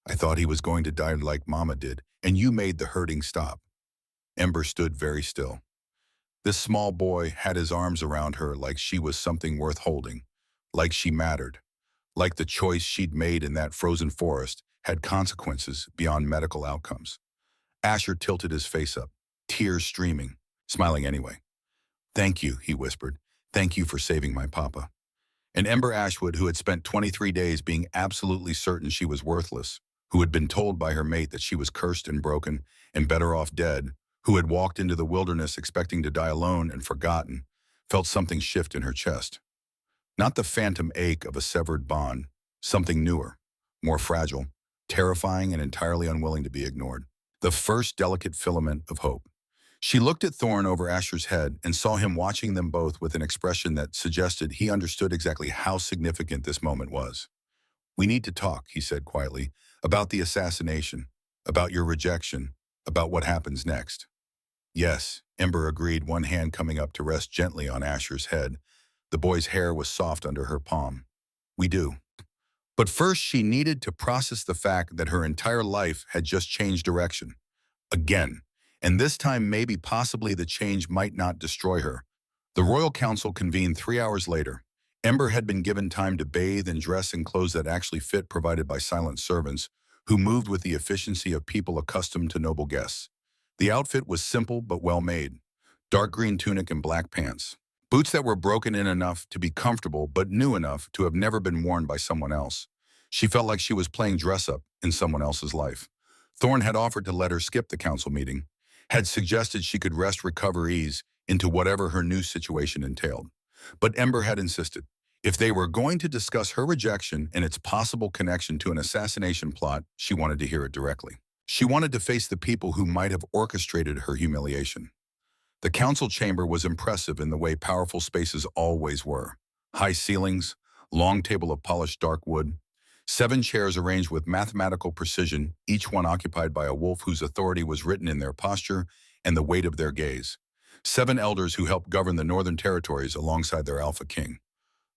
I thought he was going to die like Mama did, and you made the hurting stop. Ember stood very still. This small boy had his arms around her like she was something worth holding, like she mattered, like the choice she'd made in that frozen forest had consequences beyond medical outcomes. Asher tilted his face up, tears streaming, smiling anyway. Thank you, he whispered. Thank you for saving my papa. And Ember Ashwood, who had spent 23 days being absolutely certain she was worthless, who had been told by her mate that she was cursed and broken and better off dead, who had walked into the wilderness expecting to die alone and forgotten, felt something shift in her chest. Not the phantom ache of a severed bond, something newer, more fragile, terrifying and entirely unwilling to be ignored. The first delicate filament of hope. She looked at Thorne over Asher's head and saw him watching them both with an expression that suggested he understood exactly how significant this moment was. We need to talk, he said quietly, about the assassination, about your rejection, about what happens next. Yes, Ember agreed, one hand coming up to rest gently on Asher's head. The boy's hair was soft under her palm. We do. But first she needed to process the fact that her entire life had just changed direction. Again. And this time maybe possibly the change might not destroy her. The Royal Council convened 3 hours later. Ember had been given time to bathe and dress in clothes that actually fit, provided by silent servants, who moved with the efficiency of people accustomed to noble guests. The outfit was simple but well made. Dark green tunic and black pants. Boots that were broken in enough to be comfortable but new enough to have never been worn by someone else. She felt like she was playing dress-up in someone else's life. Thorne had offered to let her skip the council meeting, had suggested she could rest, recover, ease into whatever her new situation entailed. But Ember had insisted. If they were going to discuss her rejection and its possible connection to an assassination plot, she wanted to hear it directly. She wanted to face the people who might have orchestrated her humiliation. The council chamber was impressive in the way powerful spaces always were. High ceilings, long table of polished dark wood, 7 chairs arranged with mathematical precision, each one occupied by a wolf whose authority was written in their posture and the weight of their gaze. 7 elders who helped govern the northern territories alongside their Alpha King.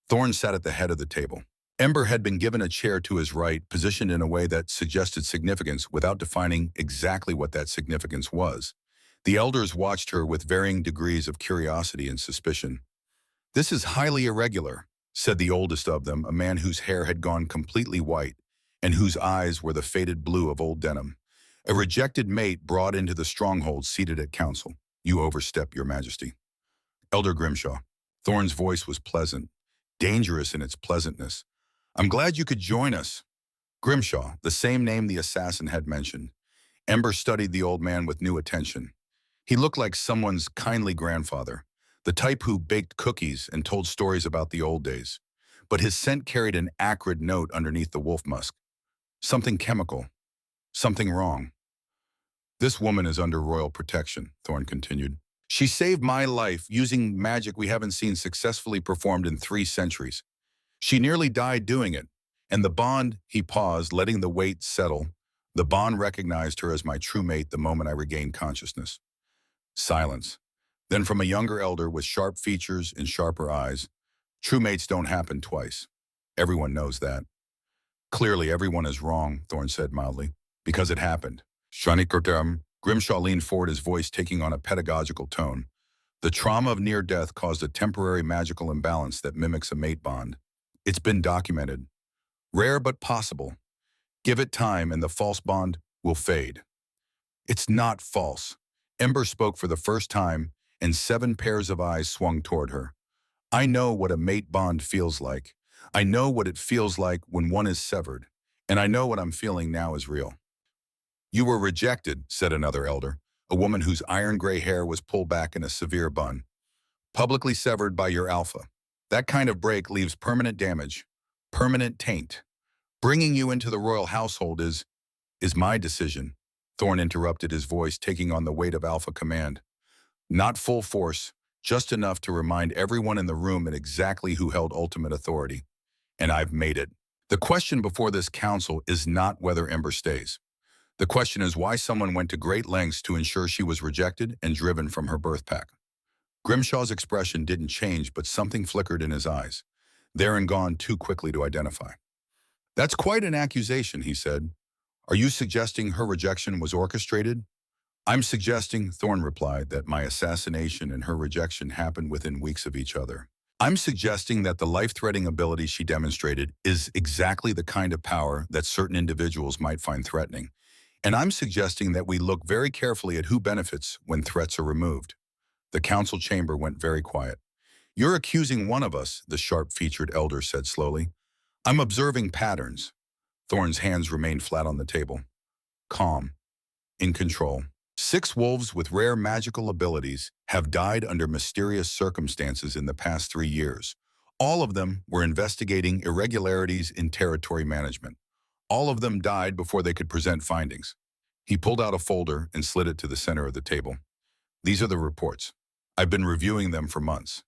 Thorne sat at the head of the table. Ember had been given a chair to his right, positioned in a way that suggested significance without defining exactly what that significance was. The elders watched her with varying degrees of curiosity and suspicion. "This is highly irregular," said the oldest of them, a man whose hair had gone completely white and whose eyes were the faded blue of old denim. "A rejected mate brought into the stronghold seated at council. You overstep, your majesty." "Elder Grimshaw." Thorne's voice was pleasant, dangerous in its pleasantness. "I'm glad you could join us." Grimshaw, the same name the assassin had mentioned. Ember studied the old man with new attention. He looked like someone's kindly grandfather, the type who baked cookies and told stories about the old days. But his scent carried an acrid note underneath the wolf musk. Something chemical. Something wrong. "This woman is under royal protection," Thorne continued. "She saved my life using magic we haven't seen successfully performed in 3 centuries. She nearly died doing it. And the bond," he paused, letting the weight settle. "The bond recognized her as my true mate the moment I regained consciousness." Silence. Then from a younger elder with sharp features and sharper eyes, "True mates don't happen twice. Everyone knows that." "Clearly everyone is wrong," Thorne said mildly, "because it happened." Shanikrotam, Grimshaw leaned forward, his voice taking on a pedagogical tone. "The trauma of near death caused a temporary magical imbalance that mimics a mate bond. It's been documented. Rare but possible. Give it time and the false bond will fade." "It's not false." Ember spoke for the first time, and 7 pairs of eyes swung toward her. "I know what a mate bond feels like. I know what it feels like when one is severed. And I know what I'm feeling now is real." "You were rejected," said another elder, a woman whose iron-gray hair was pulled back in a severe bun. "Publicly severed by your alpha. That kind of break leaves permanent damage, permanent taint. Bringing you into the royal household is my decision." Thorne interrupted, his voice taking on the weight of alpha command. "Not full force, just enough to remind everyone in the room and exactly who held ultimate authority. And I've made it. The question before this council is not whether Ember stays. The question is why someone went to great lengths to ensure she was rejected and driven from her birth pack." Grimshaw's expression didn't change, but something flickered in his eyes, there and gone too quickly to identify. "That's quite an accusation," he said. "Are you suggesting her rejection was orchestrated?" "I'm suggesting," Thorne replied, "that my assassination and her rejection happened within weeks of each other. I'm suggesting that the life-threatening ability she demonstrated is exactly the kind of power that certain individuals might find threatening. And I'm suggesting that we look very carefully at who benefits when threats are removed." The council chamber went very quiet. "You're accusing one of us," the sharp-featured elder said slowly. "I'm observing patterns." Thorne's hands remained flat on the table. Calm. In control. 6 wolves with rare magical abilities have died under mysterious circumstances in the past 3 years. All of them were investigating irregularities in territory management. All of them died before they could present findings. He pulled out a folder and slid it to the center of the table. "These are the reports. I've been reviewing them for months.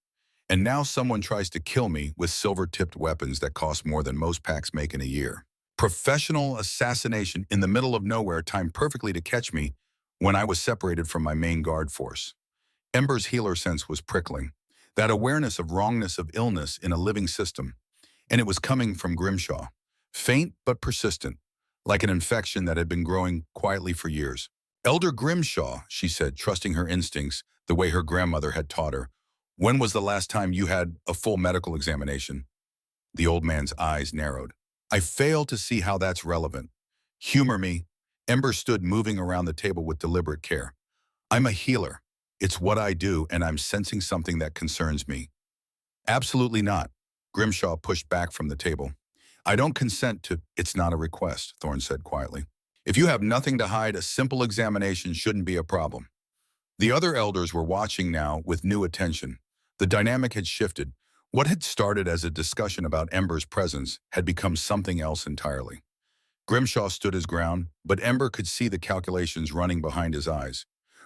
And now someone tries to kill me with silver-tipped weapons that cost more than most packs make in a year. Professional assassination in the middle of nowhere, timed perfectly to catch me when I was separated from my main guard force." Ember's healer sense was prickling. That awareness of wrongness, of illness in a living system. And it was coming from Grimshaw. Faint but persistent, like an infection that had been growing quietly for years. "Elder Grimshaw," she said, trusting her instincts the way her grandmother had taught her, "when was the last time you had a full medical examination?" The old man's eyes narrowed. "I fail to see how that's relevant." "Humor me." Ember stood moving around the table with deliberate care. "I'm a healer. It's what I do, and I'm sensing something that concerns me." "Absolutely not." Grimshaw pushed back from the table. I don't consent to— It's not a request, Thorne said quietly. If you have nothing to hide, a simple examination shouldn't be a problem. The other elders were watching now with new attention. The dynamic had shifted. What had started as a discussion about Ember's presence had become something else entirely. Grimshaw stood his ground, but Ember could see the calculations running behind his eyes.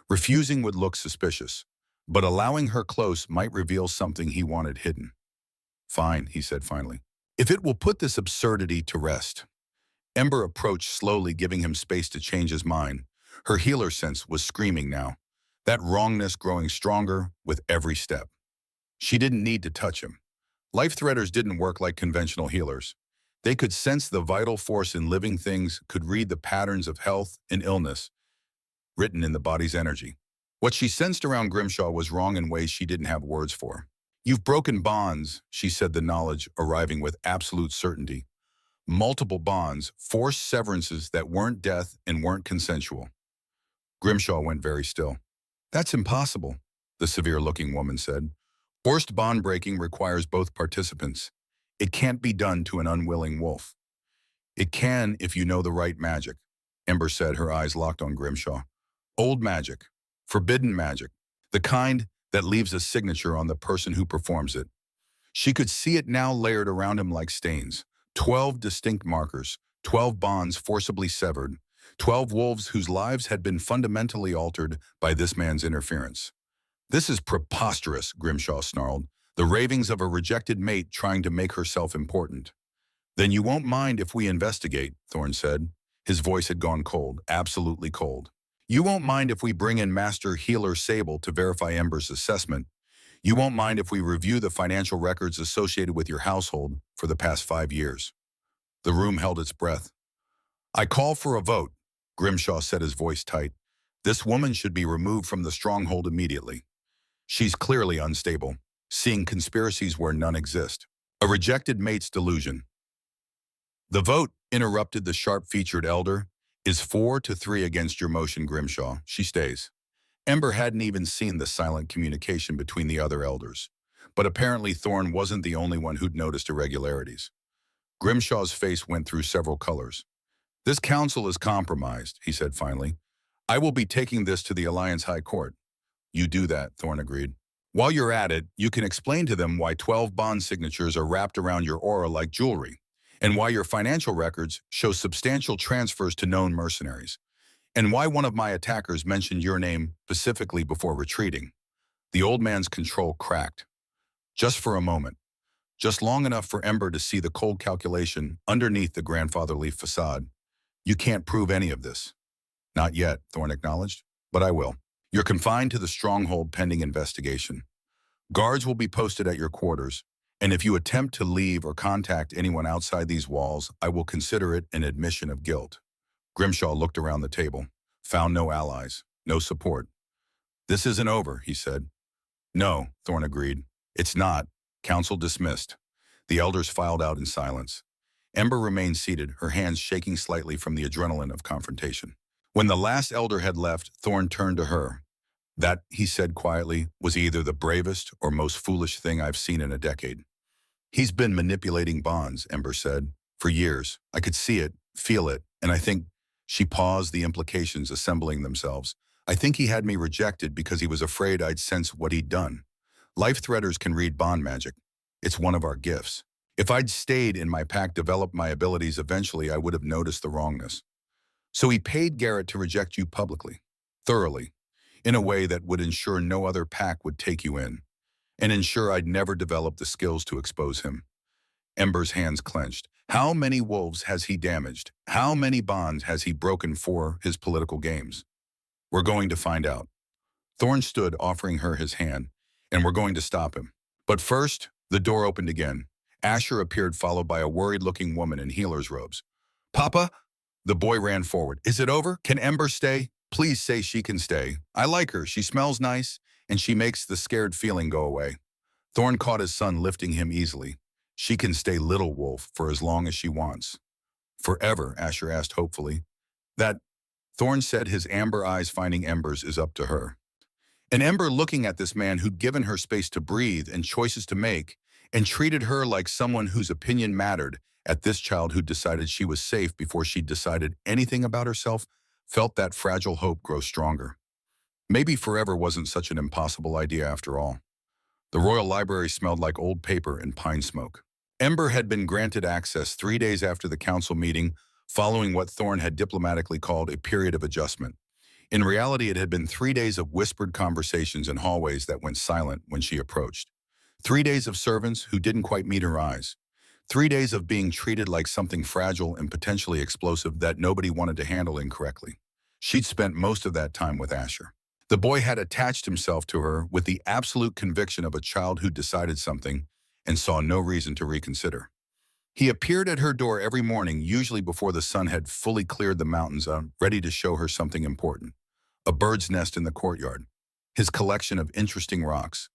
Refusing would look suspicious, but allowing her close might reveal something he wanted hidden. Fine, he said finally. If it will put this absurdity to rest. Ember approached slowly, giving him space to change his mind. Her healer sense was screaming now, that wrongness growing stronger with every step. She didn't need to touch him. Life threaders didn't work like conventional healers. They could sense the vital force in living things, could read the patterns of health and illness written in the body's energy. What she sensed around Grimshaw was wrong in ways she didn't have words for. You've broken bonds, she said, the knowledge arriving with absolute certainty. Multiple bonds, forced severances that weren't death and weren't consensual. Grimshaw went very still. That's impossible, the severe-looking woman said. Forced bond breaking requires both participants. It can't be done to an unwilling wolf. It can if you know the right magic, Ember said, her eyes locked on Grimshaw. Old magic, forbidden magic, the kind that leaves a signature on the person who performs it. She could see it now layered around him like stains. 12 distinct markers, 12 bonds forcibly severed, 12 wolves whose lives had been fundamentally altered by this man's interference. This is preposterous, Grimshaw snarled, the ravings of a rejected mate trying to make herself important. Then you won't mind if we investigate, Thorne said. His voice had gone cold, absolutely cold. You won't mind if we bring in Master Healer Sable to verify Ember's assessment. You won't mind if we review the financial records associated with your household for the past 5 years. The room held its breath. I call for a vote, Grimshaw said, his voice tight. This woman should be removed from the stronghold immediately. She's clearly unstable, seeing conspiracies where none exist. A rejected mate's delusion. The vote, interrupted the sharp-featured elder, is 4-3 against your motion, Grimshaw. She stays. Ember hadn't even seen the silent communication between the other elders. But apparently Thorne wasn't the only one who'd noticed irregularities. Grimshaw's face went through several colors. This council is compromised, he said finally. I will be taking this to the Alliance High Court. You do that, Thorne agreed. While you're at it, you can explain to them why 12 bond signatures are wrapped around your aura like jewelry, and why your financial records show substantial transfers to known mercenaries, and why one of my attackers mentioned your name specifically before retreating. The old man's control cracked. Just for a moment. Just long enough for Ember to see the cold calculation underneath the grandfatherly facade. You can't prove any of this. Not yet, Thorne acknowledged, but I will. You're confined to the stronghold pending investigation. Guards will be posted at your quarters, and if you attempt to leave or contact anyone outside these walls, I will consider it an admission of guilt. Grimshaw looked around the table, found no allies, no support. This isn't over, he said. No, Thorne agreed. It's not. Council dismissed. The elders filed out in silence. Ember remained seated, her hands shaking slightly from the adrenaline of confrontation. When the last elder had left, Thorne turned to her. That, he said quietly, was either the bravest or most foolish thing I've seen in a decade. He's been manipulating bonds, Ember said, for years. I could see it, feel it, and I think— She paused, the implications assembling themselves. I think he had me rejected because he was afraid I'd sense what he'd done. Life threaders can read bond magic. It's one of our gifts. If I'd stayed in my pack, developed my abilities, eventually I would have noticed the wrongness. So he paid Garrett to reject you publicly, thoroughly, in a way that would ensure no other pack would take you in, and ensure I'd never develop the skills to expose him. Ember's hands clenched. How many wolves has he damaged? How many bonds has he broken for his political games? We're going to find out. Thorne stood, offering her his hand, and we're going to stop him. But first, the door opened again. Asher appeared, followed by a worried-looking woman in healer's robes. Papa? The boy ran forward. Is it over? Can Ember stay? Please say she can stay. I like her. She smells nice, and she makes the scared feeling go away. Thorne caught his son, lifting him easily. She can stay, little wolf, for as long as she wants. Forever, Asher asked hopefully. That, Thorne said, his amber eyes finding Ember's, is up to her. And Ember, looking at this man who'd given her space to breathe and choices to make, and treated her like someone whose opinion mattered, at this child who decided she was safe before she decided anything about herself, felt that fragile hope grow stronger. Maybe forever wasn't such an impossible idea after all. The Royal Library smelled like old paper and pine smoke. Ember had been granted access 3 days after the council meeting, following what Thorne had diplomatically called a period of adjustment. In reality, it had been 3 days of whispered conversations in hallways that went silent when she approached. 3 days of servants who didn't quite meet her eyes. 3 days of being treated like something fragile and potentially explosive that nobody wanted to handle incorrectly. She'd spent most of that time with Asher. The boy had attached himself to her with the absolute conviction of a child who decided something and saw no reason to reconsider. He appeared at her door every morning, usually before the sun had fully cleared the mountains, ready to show her something important. A bird's nest in the courtyard, his collection of interesting rocks,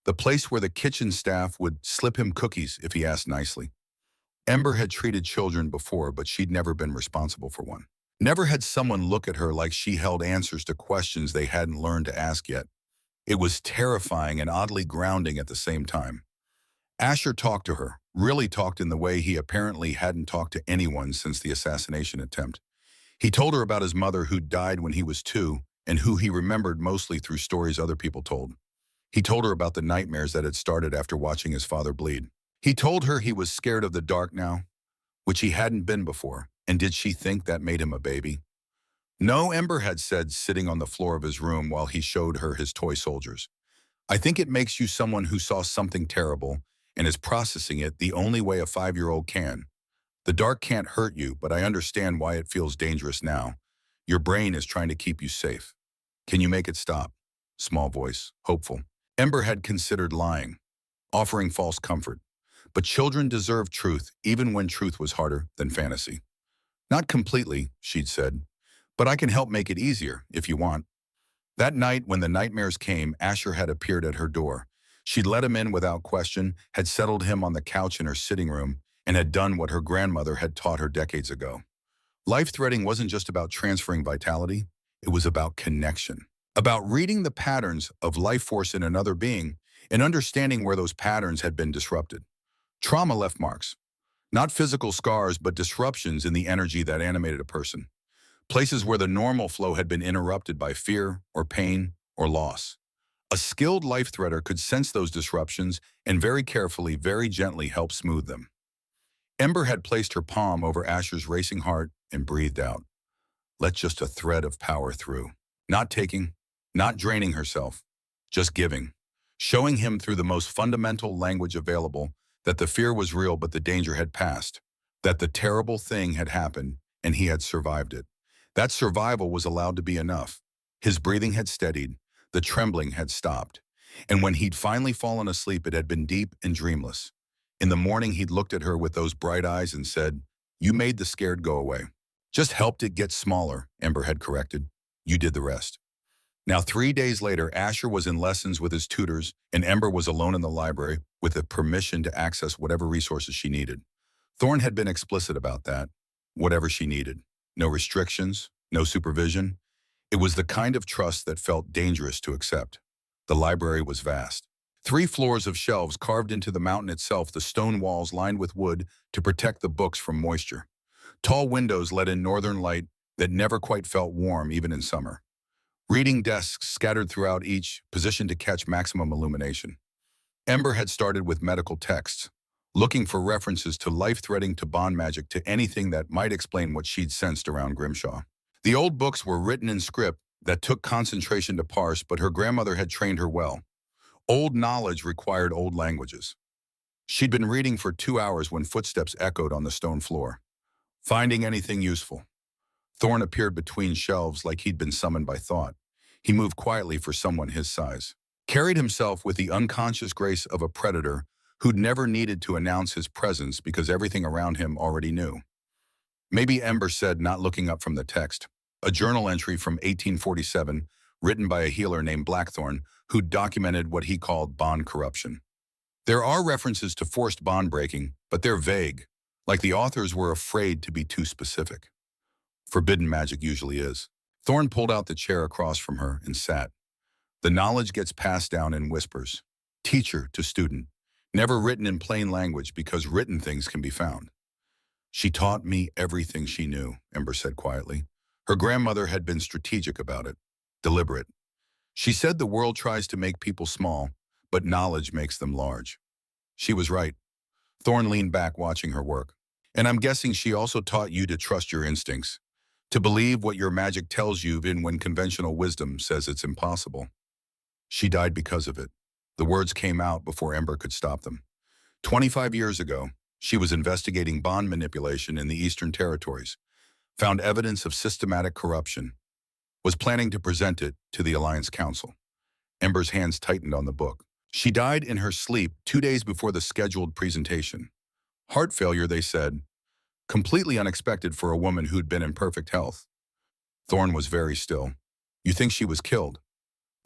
the place where the kitchen staff would slip him cookies if he asked nicely. Ember had treated children before, but she'd never been responsible for one. Never had someone look at her like she held answers to questions they hadn't learned to ask yet. It was terrifying and oddly grounding at the same time. Asher talked to her, really talked in the way he apparently hadn't talked to anyone since the assassination attempt. He told her about his mother who died when he was 2 and who he remembered mostly through stories other people told. He told her about the nightmares that had started after watching his father bleed. He told her he was scared of the dark now, which he hadn't been before, and did she think that made him a baby? No, Ember had said, sitting on the floor of his room while he showed her his toy soldiers. I think it makes you someone who saw something terrible and is processing it the only way a 5-year-old can. The dark can't hurt you, but I understand why it feels dangerous now. Your brain is trying to keep you safe. Can you make it stop? Small voice, hopeful. Ember had considered lying, offering false comfort. But children deserve truth, even when truth was harder than fantasy. Not completely, she'd said, but I can help make it easier if you want. That night, when the nightmares came, Asher had appeared at her door. She'd let him in without question, had settled him on the couch in her sitting room, and had done what her grandmother had taught her decades ago. Life-threading wasn't just about transferring vitality, it was about connection. About reading the patterns of life force in another being and understanding where those patterns had been disrupted. Trauma left marks. Not physical scars, but disruptions in the energy that animated a person. Places where the normal flow had been interrupted by fear or pain or loss. A skilled life-threader could sense those disruptions and very carefully, very gently help smooth them. Ember had placed her palm over Asher's racing heart and breathed out. Let just a thread of power through. Not taking, not draining herself, just giving. Showing him through the most fundamental language available that the fear was real but the danger had passed. That the terrible thing had happened and he had survived it. That survival was allowed to be enough. His breathing had steadied. The trembling had stopped. And when he'd finally fallen asleep, it had been deep and dreamless. In the morning, he'd looked at her with those bright eyes and said, "You made the scared go away." "Just helped it get smaller," Ember had corrected. "You did the rest." Now, 3 days later, Asher was in lessons with his tutors, and Ember was alone in the library with the permission to access whatever resources she needed. Thorne had been explicit about that. Whatever she needed. No restrictions, no supervision. It was the kind of trust that felt dangerous to accept. The library was vast. 3 floors of shelves carved into the mountain itself, the stone walls lined with wood to protect the books from moisture. Tall windows let in northern light that never quite felt warm even in summer. Reading desks scattered throughout each, positioned to catch maximum illumination. Ember had started with medical texts, looking for references to life-threading to bond magic to anything that might explain what she'd sensed around Grimshaw. The old books were written in script that took concentration to parse, but her grandmother had trained her well. Old knowledge required old languages. She'd been reading for 2 hours when footsteps echoed on the stone floor. Finding anything useful. Thorne appeared between shelves like he'd been summoned by thought. He moved quietly for someone his size. Carried himself with the unconscious grace of a predator who'd never needed to announce his presence because everything around him already knew. Maybe, Ember said, not looking up from the text. A journal entry from 1847, written by a healer named Blackthorne, who documented what he called bond corruption. There are references to forced bond breaking, but they're vague, like the authors were afraid to be too specific. Forbidden magic usually is. Thorne pulled out the chair across from her and sat. The knowledge gets passed down in whispers, teacher to student, never written in plain language because written things can be found. She taught me everything she knew, Ember said quietly. Her grandmother had been strategic about it, deliberate. She said the world tries to make people small, but knowledge makes them large. She was right. Thorne leaned back watching her work. And I'm guessing she also taught you to trust your instincts, to believe what your magic tells you even when conventional wisdom says it's impossible. She died because of it. The words came out before Ember could stop them. 25 years ago, she was investigating bond manipulation in the Eastern Territories, found evidence of systematic corruption, was planning to present it to the Alliance Council. Ember's hands tightened on the book. She died in her sleep 2 days before the scheduled presentation. Heart failure, they said, completely unexpected for a woman who'd been in perfect health. Thorne was very still. You think she was killed?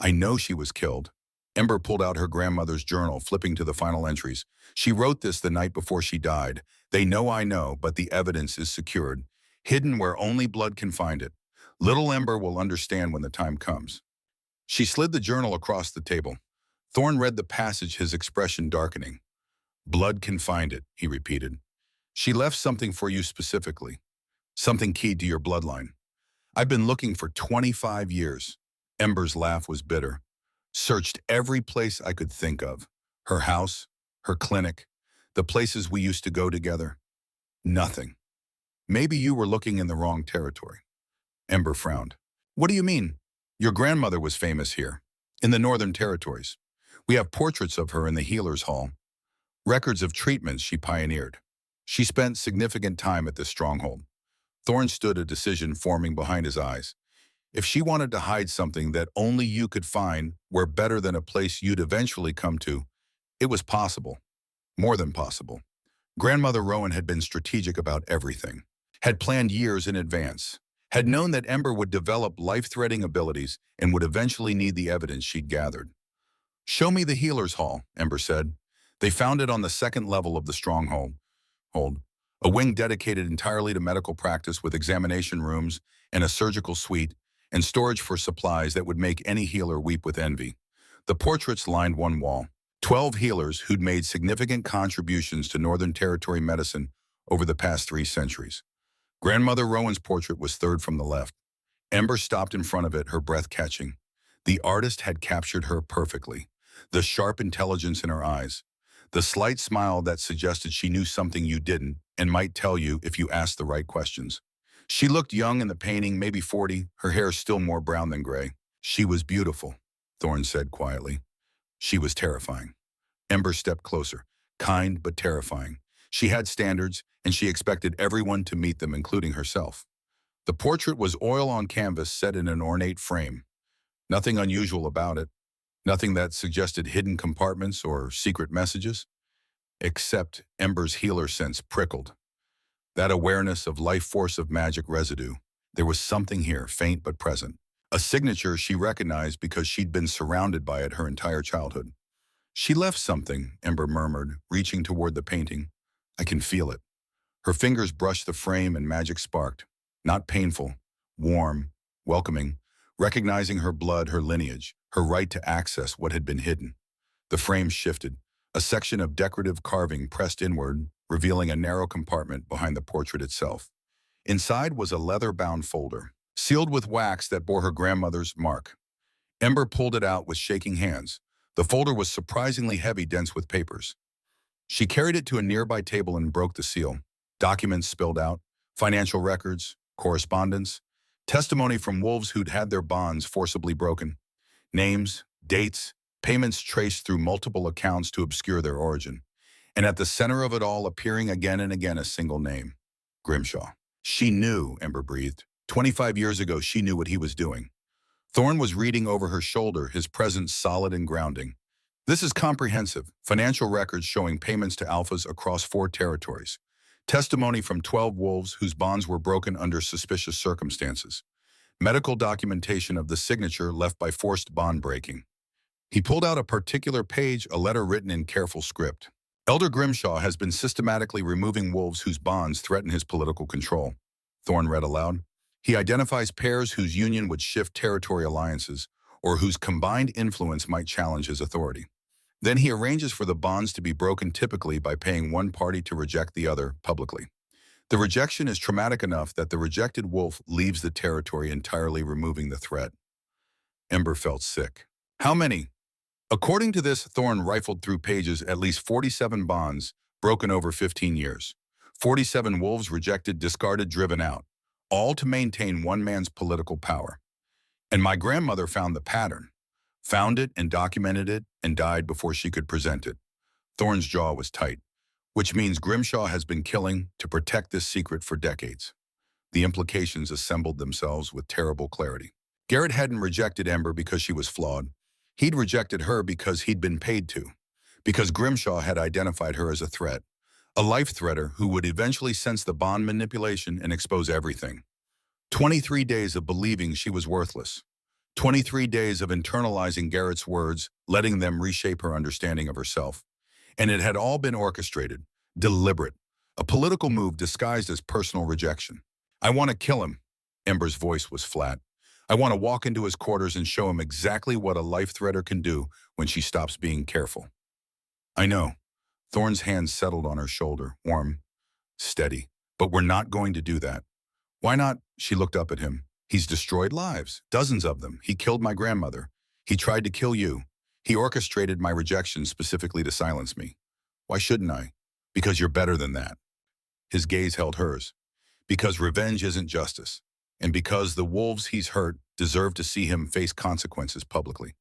I know she was killed. Ember pulled out her grandmother's journal, flipping to the final entries. She wrote this the night before she died. They know I know, but the evidence is secured, hidden where only blood can find it. Little Ember will understand when the time comes. She slid the journal across the table. Thorne read the passage, his expression darkening. Blood can find it, he repeated. She left something for you specifically, something key to your bloodline. I've been looking for 25 years. Ember's laugh was bitter. Searched every place I could think of. Her house, her clinic, the places we used to go together. Nothing. Maybe you were looking in the wrong territory. Ember frowned. What do you mean? Your grandmother was famous here, in the Northern Territories. We have portraits of her in the Healer's Hall, records of treatments she pioneered. She spent significant time at this stronghold. Thorne stood, a decision forming behind his eyes. If she wanted to hide something that only you could find were better than a place you'd eventually come to, it was possible. More than possible. Grandmother Rowan had been strategic about everything, had planned years in advance, had known that Ember would develop life-threatening abilities and would eventually need the evidence she'd gathered. Show me the Healer's Hall, Ember said. They found it on the second level of the stronghold, a wing dedicated entirely to medical practice with examination rooms and a surgical suite and storage for supplies that would make any healer weep with envy. The portraits lined one wall. 12 healers who'd made significant contributions to Northern Territory medicine over the past 3 centuries. Grandmother Rowan's portrait was third from the left. Ember stopped in front of it, her breath catching. The artist had captured her perfectly. The sharp intelligence in her eyes. The slight smile that suggested she knew something you didn't and might tell you if you asked the right questions. She looked young in the painting, maybe 40, her hair still more brown than gray. She was beautiful, Thorne said quietly. She was terrifying. Ember stepped closer, kind but terrifying. She had standards, and she expected everyone to meet them, including herself. The portrait was oil on canvas set in an ornate frame. Nothing unusual about it. Nothing that suggested hidden compartments or secret messages. Except Ember's healer sense prickled. That awareness of life force of magic residue. There was something here, faint but present. A signature she recognized because she'd been surrounded by it her entire childhood. She left something, Ember murmured, reaching toward the painting. I can feel it. Her fingers brushed the frame and magic sparked. Not painful, warm, welcoming, recognizing her blood, her lineage, her right to access what had been hidden. The frame shifted. A section of decorative carving pressed inward, revealing a narrow compartment behind the portrait itself. Inside was a leather-bound folder, sealed with wax that bore her grandmother's mark. Ember pulled it out with shaking hands. The folder was surprisingly heavy, dense with papers. She carried it to a nearby table and broke the seal. Documents spilled out, financial records, correspondence, testimony from wolves who'd had their bonds forcibly broken, names, dates, payments traced through multiple accounts to obscure their origin. And at the center of it all, appearing again and again, a single name, Grimshaw. She knew, Ember breathed. 25 years ago, she knew what he was doing. Thorne was reading over her shoulder, his presence solid and grounding. This is comprehensive. Financial records showing payments to alphas across 4 territories. Testimony from 12 wolves whose bonds were broken under suspicious circumstances. Medical documentation of the signature left by forced bond breaking. He pulled out a particular page, a letter written in careful script. Elder Grimshaw has been systematically removing wolves whose bonds threaten his political control. Thorne read aloud. He identifies pairs whose union would shift territory alliances or whose combined influence might challenge his authority. Then he arranges for the bonds to be broken, typically by paying one party to reject the other publicly. The rejection is traumatic enough that the rejected wolf leaves the territory entirely, removing the threat. Ember felt sick. How many? According to this, Thorne rifled through pages, at least 47 bonds, broken over 15 years. 47 wolves rejected, discarded, driven out, all to maintain one man's political power. And my grandmother found the pattern, found it and documented it, and died before she could present it. Thorne's jaw was tight, which means Grimshaw has been killing to protect this secret for decades. The implications assembled themselves with terrible clarity. Garrett hadn't rejected Ember because she was flawed. He'd rejected her because he'd been paid to, because Grimshaw had identified her as a threat, a life threater who would eventually sense the bond manipulation and expose everything. 23 days of believing she was worthless. 23 days of internalizing Garrett's words, letting them reshape her understanding of herself. And it had all been orchestrated, deliberate, a political move disguised as personal rejection. I want to kill him. Ember's voice was flat. I want to walk into his quarters and show him exactly what a life threater can do when she stops being careful. I know. Thorne's hand settled on her shoulder, warm, steady. But we're not going to do that. Why not? She looked up at him. He's destroyed lives, dozens of them. He killed my grandmother. He tried to kill you. He orchestrated my rejection specifically to silence me. Why shouldn't I? Because you're better than that. His gaze held hers. Because revenge isn't justice. And because the wolves he's hurt deserve to see him face consequences publicly,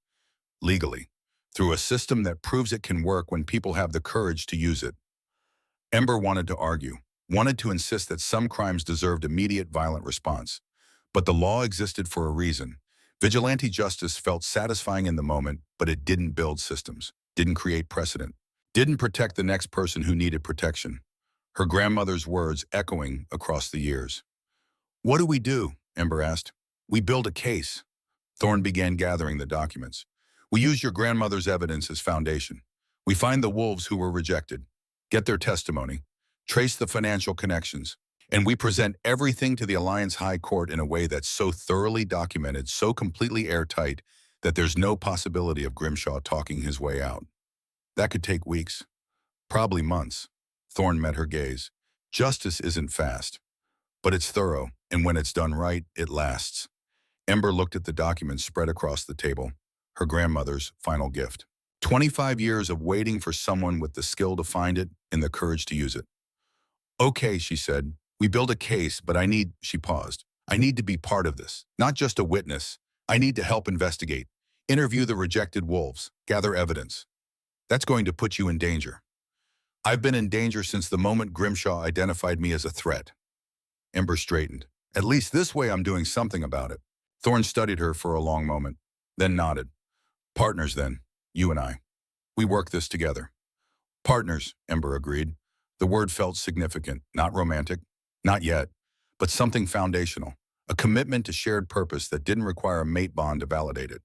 legally, through a system that proves it can work when people have the courage to use it. Ember wanted to argue, wanted to insist that some crimes deserved immediate violent response. But the law existed for a reason. Vigilante justice felt satisfying in the moment, but it didn't build systems, didn't create precedent, didn't protect the next person who needed protection. Her grandmother's words echoing across the years. What do we do? Ember asked. We build a case. Thorne began gathering the documents. We use your grandmother's evidence as foundation. We find the wolves who were rejected, get their testimony, trace the financial connections, and we present everything to the Alliance High Court in a way that's so thoroughly documented, so completely airtight, that there's no possibility of Grimshaw talking his way out. That could take weeks, probably months. Thorne met her gaze. Justice isn't fast, but it's thorough, and when it's done right, it lasts. Ember looked at the documents spread across the table, her grandmother's final gift. 25 years of waiting for someone with the skill to find it and the courage to use it. Okay, she said, we build a case, but she paused. I need to be part of this, not just a witness. I need to help investigate, interview the rejected wolves, gather evidence. That's going to put you in danger. I've been in danger since the moment Grimshaw identified me as a threat. Ember straightened. At least this way I'm doing something about it. Thorne studied her for a long moment, then nodded. Partners then, you and I. We work this together. Partners, Ember agreed. The word felt significant, not romantic, not yet, but something foundational, a commitment to shared purpose that didn't require a mate bond to validate it.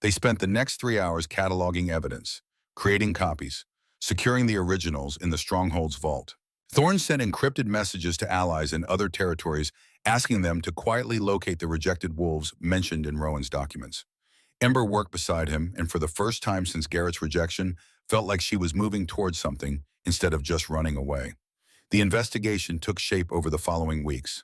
They spent the next 3 hours cataloging evidence, creating copies, securing the originals in the Stronghold's vault. Thorne sent encrypted messages to allies in other territories asking them to quietly locate the rejected wolves mentioned in Rowan's documents. Ember worked beside him, and for the first time since Garrett's rejection, felt like she was moving towards something instead of just running away. The investigation took shape over the following weeks.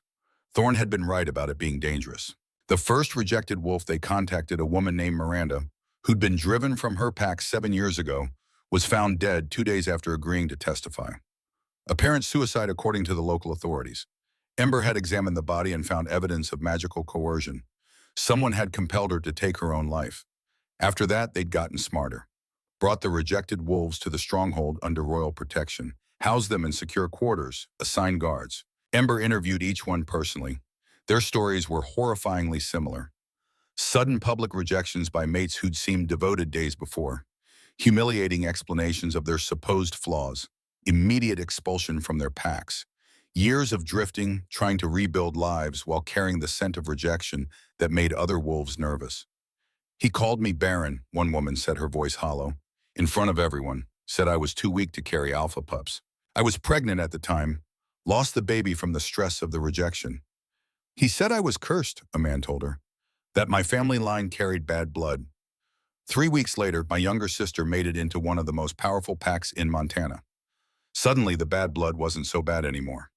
Thorne had been right about it being dangerous. The first rejected wolf they contacted, a woman named Miranda, who'd been driven from her pack 7 years ago, was found dead 2 days after agreeing to testify. Apparent suicide according to the local authorities. Ember had examined the body and found evidence of magical coercion. Someone had compelled her to take her own life. After that, they'd gotten smarter. Brought the rejected wolves to the Stronghold under royal protection, housed them in secure quarters, assigned guards. Ember interviewed each one personally. Their stories were horrifyingly similar. Sudden public rejections by mates who'd seemed devoted days before. Humiliating explanations of their supposed flaws. Immediate expulsion from their packs. Years of drifting, trying to rebuild lives while carrying the scent of rejection that made other wolves nervous. He called me barren, one woman said, her voice hollow. In front of everyone, said I was too weak to carry alpha pups. I was pregnant at the time, lost the baby from the stress of the rejection. He said I was cursed, a man told her, that my family line carried bad blood. 3 weeks later, my younger sister made it into one of the most powerful packs in Montana. Suddenly, the bad blood wasn't so bad anymore.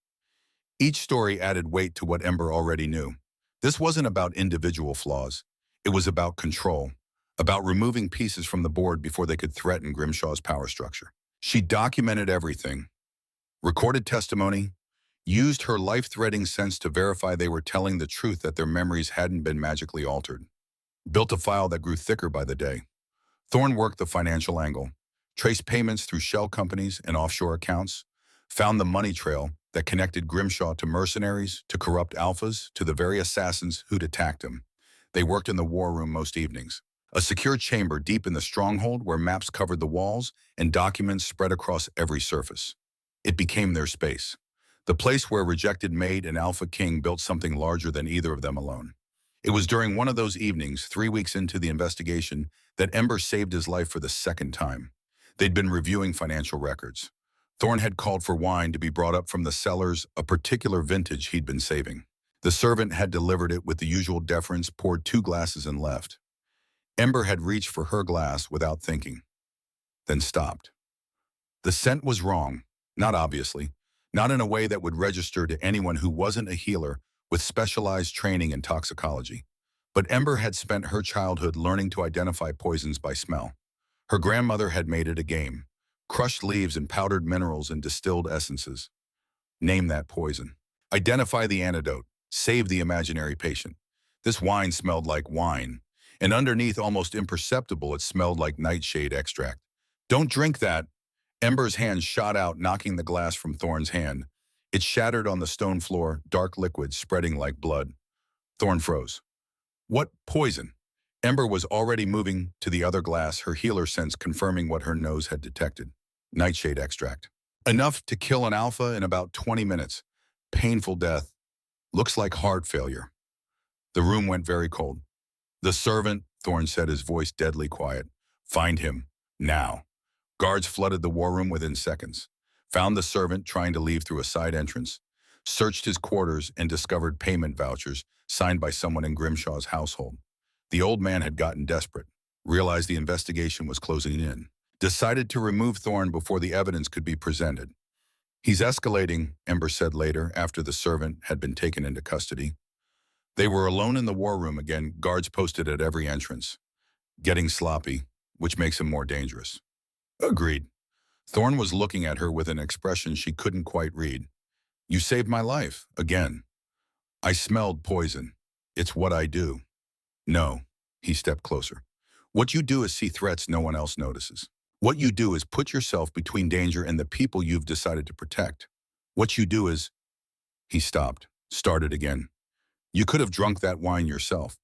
Each story added weight to what Ember already knew. This wasn't about individual flaws. It was about control, about removing pieces from the board before they could threaten Grimshaw's power structure. She documented everything, recorded testimony, used her life-threatening sense to verify they were telling the truth, that their memories hadn't been magically altered. Built a file that grew thicker by the day. Thorne worked the financial angle, traced payments through shell companies and offshore accounts, found the money trail that connected Grimshaw to mercenaries, to corrupt alphas, to the very assassins who'd attacked him. They worked in the war room most evenings, a secure chamber deep in the stronghold where maps covered the walls and documents spread across every surface. It became their space, the place where rejected Maid and Alphaking built something larger than either of them alone. It was during one of those evenings, 3 weeks into the investigation, that Ember saved his life for the second time. They'd been reviewing financial records. Thorne had called for wine to be brought up from the cellars, a particular vintage he'd been saving. The servant had delivered it with the usual deference, poured 2 glasses and left. Ember had reached for her glass without thinking, then stopped. The scent was wrong, not obviously, not in a way that would register to anyone who wasn't a healer with specialized training in toxicology. But Ember had spent her childhood learning to identify poisons by smell. Her grandmother had made it a game. Crushed leaves and powdered minerals and distilled essences. Name that poison. Identify the antidote. Save the imaginary patient. This wine smelled like wine, and underneath, almost imperceptible, it smelled like nightshade extract. Don't drink that. Ember's hand shot out, knocking the glass from Thorne's hand. It shattered on the stone floor, dark liquid spreading like blood. Thorne froze. What poison? Ember was already moving to the other glass, her healer sense confirming what her nose had detected. Nightshade extract. Enough to kill an alpha in about 20 minutes. Painful death. Looks like heart failure. The room went very cold. The servant, Thorne said, his voice deadly quiet. Find him. Now. Guards flooded the war room within seconds. Found the servant trying to leave through a side entrance. Searched his quarters and discovered payment vouchers signed by someone in Grimshaw's household. The old man had gotten desperate, realized the investigation was closing in, decided to remove Thorne before the evidence could be presented. He's escalating, Ember said later, after the servant had been taken into custody. They were alone in the war room again, guards posted at every entrance. Getting sloppy, which makes him more dangerous. Agreed. Thorne was looking at her with an expression she couldn't quite read. You saved my life, again. I smelled poison. It's what I do. No, he stepped closer. What you do is see threats no one else notices. What you do is put yourself between danger and the people you've decided to protect. What you do is... He stopped, started again. You could have drunk that wine yourself.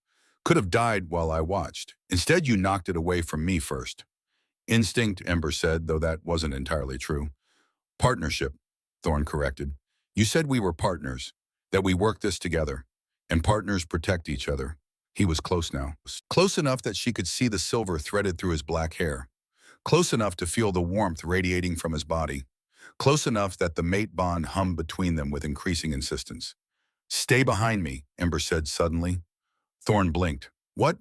Could have died while I watched. Instead, you knocked it away from me first. Instinct, Ember said, though that wasn't entirely true. Partnership, Thorne corrected. You said we were partners, that we work this together, and partners protect each other. He was close now. Close enough that she could see the silver threaded through his black hair. Close enough to feel the warmth radiating from his body. Close enough that the mate bond hummed between them with increasing insistence. Stay behind me, Ember said suddenly. Thorne blinked. What?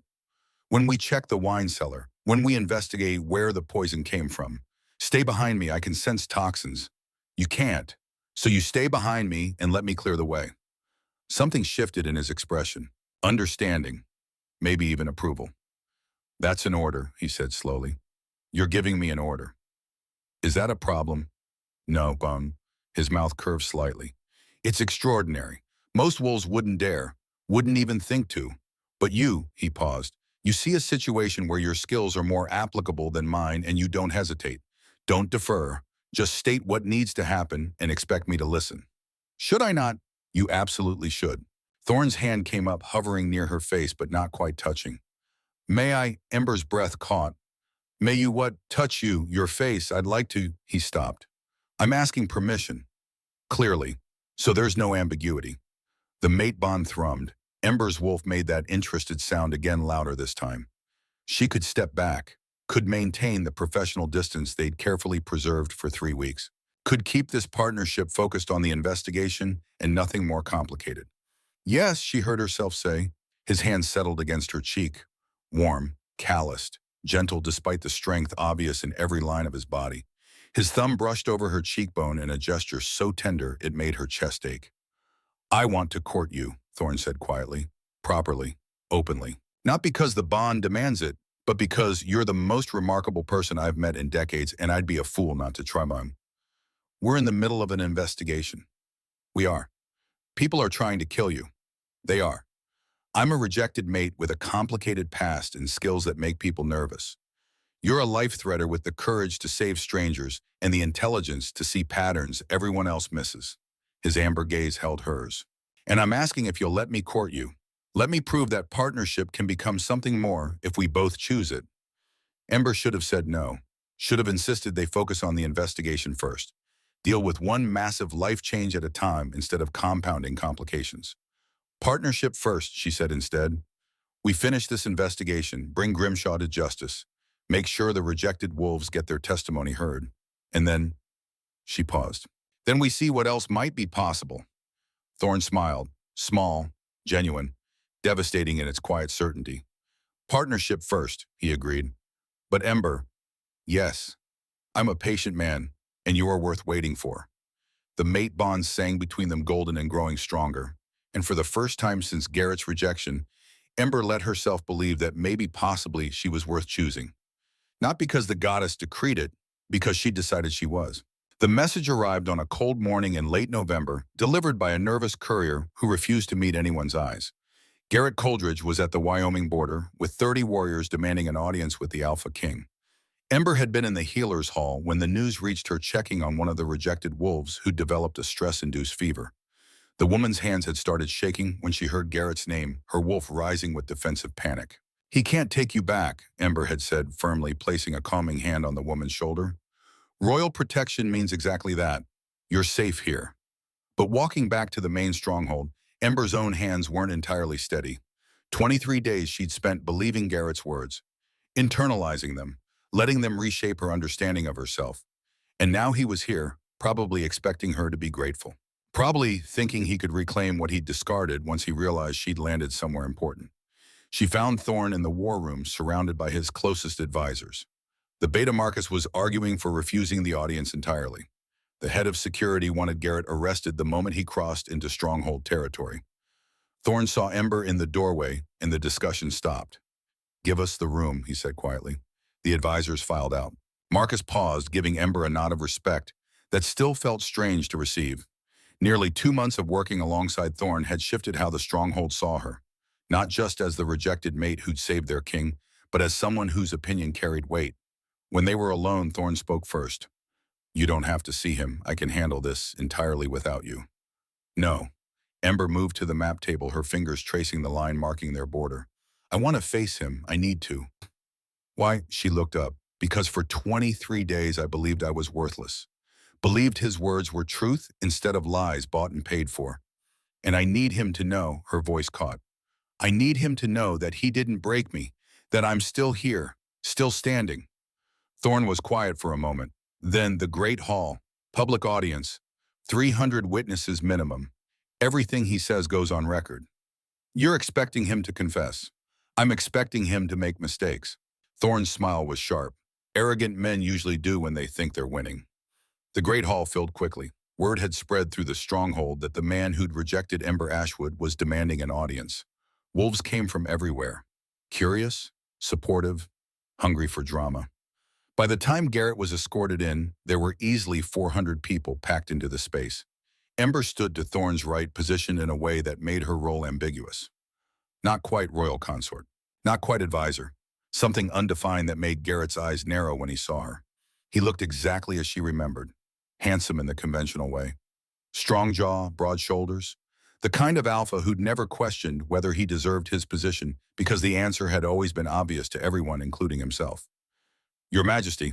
When we check the wine cellar, when we investigate where the poison came from. Stay behind me, I can sense toxins. You can't. So you stay behind me and let me clear the way. Something shifted in his expression. Understanding. Maybe even approval. That's an order, he said slowly. You're giving me an order. Is that a problem? No, Bum. His mouth curved slightly. It's extraordinary. Most wolves wouldn't dare, wouldn't even think to. But you, he paused, you see a situation where your skills are more applicable than mine and you don't hesitate. Don't defer. Just state what needs to happen and expect me to listen. Should I not? You absolutely should. Thorne's hand came up, hovering near her face but not quite touching. May I? Ember's breath caught. May you what? Touch you, your face, I'd like to. He stopped. I'm asking permission. Clearly. So there's no ambiguity. The mate bond thrummed. Ember's wolf made that interested sound again, louder this time. She could step back, could maintain the professional distance they'd carefully preserved for 3 weeks, could keep this partnership focused on the investigation and nothing more complicated. Yes, she heard herself say. His hand settled against her cheek, warm, calloused, gentle despite the strength obvious in every line of his body. His thumb brushed over her cheekbone in a gesture so tender it made her chest ache. I want to court you, Thorne said quietly, properly, openly. Not because the bond demands it, but because you're the most remarkable person I've met in decades, and I'd be a fool not to try mine. We're in the middle of an investigation. We are. People are trying to kill you. They are. I'm a rejected mate with a complicated past and skills that make people nervous. You're a life-threader with the courage to save strangers and the intelligence to see patterns everyone else misses. His amber gaze held hers. And I'm asking if you'll let me court you. Let me prove that partnership can become something more if we both choose it. Ember should have said no. Should have insisted they focus on the investigation first. Deal with one massive life change at a time instead of compounding complications. Partnership first, she said instead. We finish this investigation, bring Grimshaw to justice, make sure the rejected wolves get their testimony heard. And then, she paused. Then we see what else might be possible. Thorne smiled, small, genuine, devastating in its quiet certainty. Partnership first, he agreed. But Ember, yes, I'm a patient man, and you are worth waiting for. The mate bond sang between them golden and growing stronger. And for the first time since Garrett's rejection, Ember let herself believe that maybe possibly she was worth choosing. Not because the goddess decreed it, because she decided she was. The message arrived on a cold morning in late November, delivered by a nervous courier who refused to meet anyone's eyes. Garrett Coldridge was at the Wyoming border, with 30 warriors demanding an audience with the Alphaking. Ember had been in the healer's hall when the news reached her, checking on one of the rejected wolves who'd developed a stress-induced fever. The woman's hands had started shaking when she heard Garrett's name, her wolf rising with defensive panic. He can't take you back, Ember had said firmly, placing a calming hand on the woman's shoulder. Royal protection means exactly that. You're safe here. But walking back to the main stronghold, Ember's own hands weren't entirely steady. 23 days she'd spent believing Garrett's words, internalizing them, letting them reshape her understanding of herself. And now he was here, probably expecting her to be grateful. Probably thinking he could reclaim what he'd discarded once he realized she'd landed somewhere important. She found Thorne in the war room, surrounded by his closest advisors. The Beta Marcus was arguing for refusing the audience entirely. The head of security wanted Garrett arrested the moment he crossed into stronghold territory. Thorne saw Ember in the doorway, and the discussion stopped. Give us the room, he said quietly. The advisors filed out. Marcus paused, giving Ember a nod of respect that still felt strange to receive. Nearly 2 months of working alongside Thorne had shifted how the stronghold saw her, not just as the rejected mate who'd saved their king, but as someone whose opinion carried weight. When they were alone, Thorne spoke first. You don't have to see him. I can handle this entirely without you. No. Ember moved to the map table, her fingers tracing the line marking their border. I want to face him. I need to. Why? She looked up. Because for 23 days I believed I was worthless. Believed his words were truth instead of lies bought and paid for. And I need him to know, her voice caught. I need him to know that he didn't break me, that I'm still here, still standing. Thorne was quiet for a moment. Then the Great Hall, public audience, 300 witnesses minimum. Everything he says goes on record. You're expecting him to confess. I'm expecting him to make mistakes. Thorne's smile was sharp. Arrogant men usually do when they think they're winning. The Great Hall filled quickly. Word had spread through the stronghold that the man who'd rejected Ember Ashwood was demanding an audience. Wolves came from everywhere. Curious, supportive, hungry for drama. By the time Garrett was escorted in, there were easily 400 people packed into the space. Ember stood to Thorne's right, positioned in a way that made her role ambiguous. Not quite royal consort. Not quite advisor. Something undefined that made Garrett's eyes narrow when he saw her. He looked exactly as she remembered. Handsome in the conventional way. Strong jaw, broad shoulders. The kind of alpha who'd never questioned whether he deserved his position because the answer had always been obvious to everyone, including himself. Your Majesty.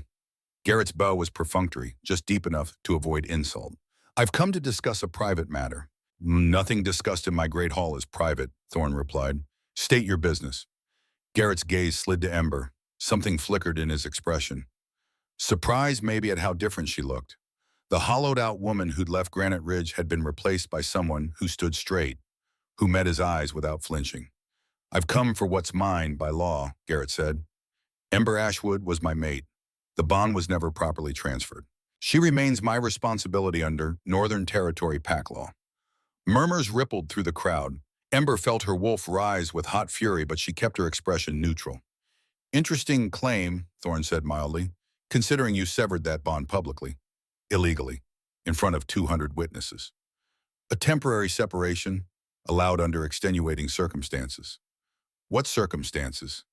Garrett's bow was perfunctory, just deep enough to avoid insult. I've come to discuss a private matter. Nothing discussed in my great hall is private, Thorne replied. State your business. Garrett's gaze slid to Ember. Something flickered in his expression. Surprise maybe at how different she looked. The hollowed-out woman who'd left Granite Ridge had been replaced by someone who stood straight, who met his eyes without flinching. I've come for what's mine by law, Garrett said. Ember Ashwood was my mate. The bond was never properly transferred. She remains my responsibility under Northern Territory Pack law. Murmurs rippled through the crowd. Ember felt her wolf rise with hot fury, but she kept her expression neutral. Interesting claim, Thorne said mildly, considering you severed that bond publicly, illegally, in front of 200 witnesses. A temporary separation, allowed under extenuating circumstances. What circumstances?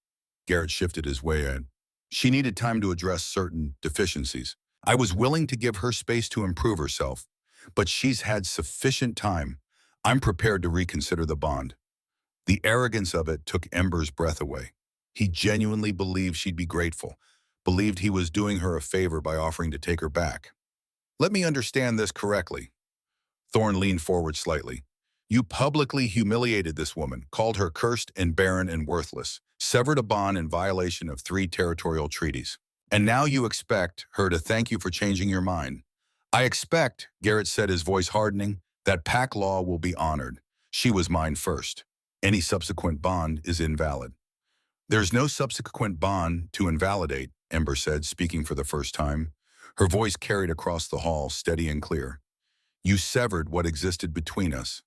Garrett shifted his way in. She needed time to address certain deficiencies. I was willing to give her space to improve herself, but she's had sufficient time. I'm prepared to reconsider the bond. The arrogance of it took Ember's breath away. He genuinely believed she'd be grateful, believed he was doing her a favor by offering to take her back. Let me understand this correctly. Thorne leaned forward slightly. You publicly humiliated this woman, called her cursed and barren and worthless, severed a bond in violation of 3 territorial treaties. And now you expect her to thank you for changing your mind. I expect, Garrett said, his voice hardening, that pack law will be honored. She was mine first. Any subsequent bond is invalid. There's no subsequent bond to invalidate, Ember said, speaking for the first time. Her voice carried across the hall, steady and clear. You severed what existed between us.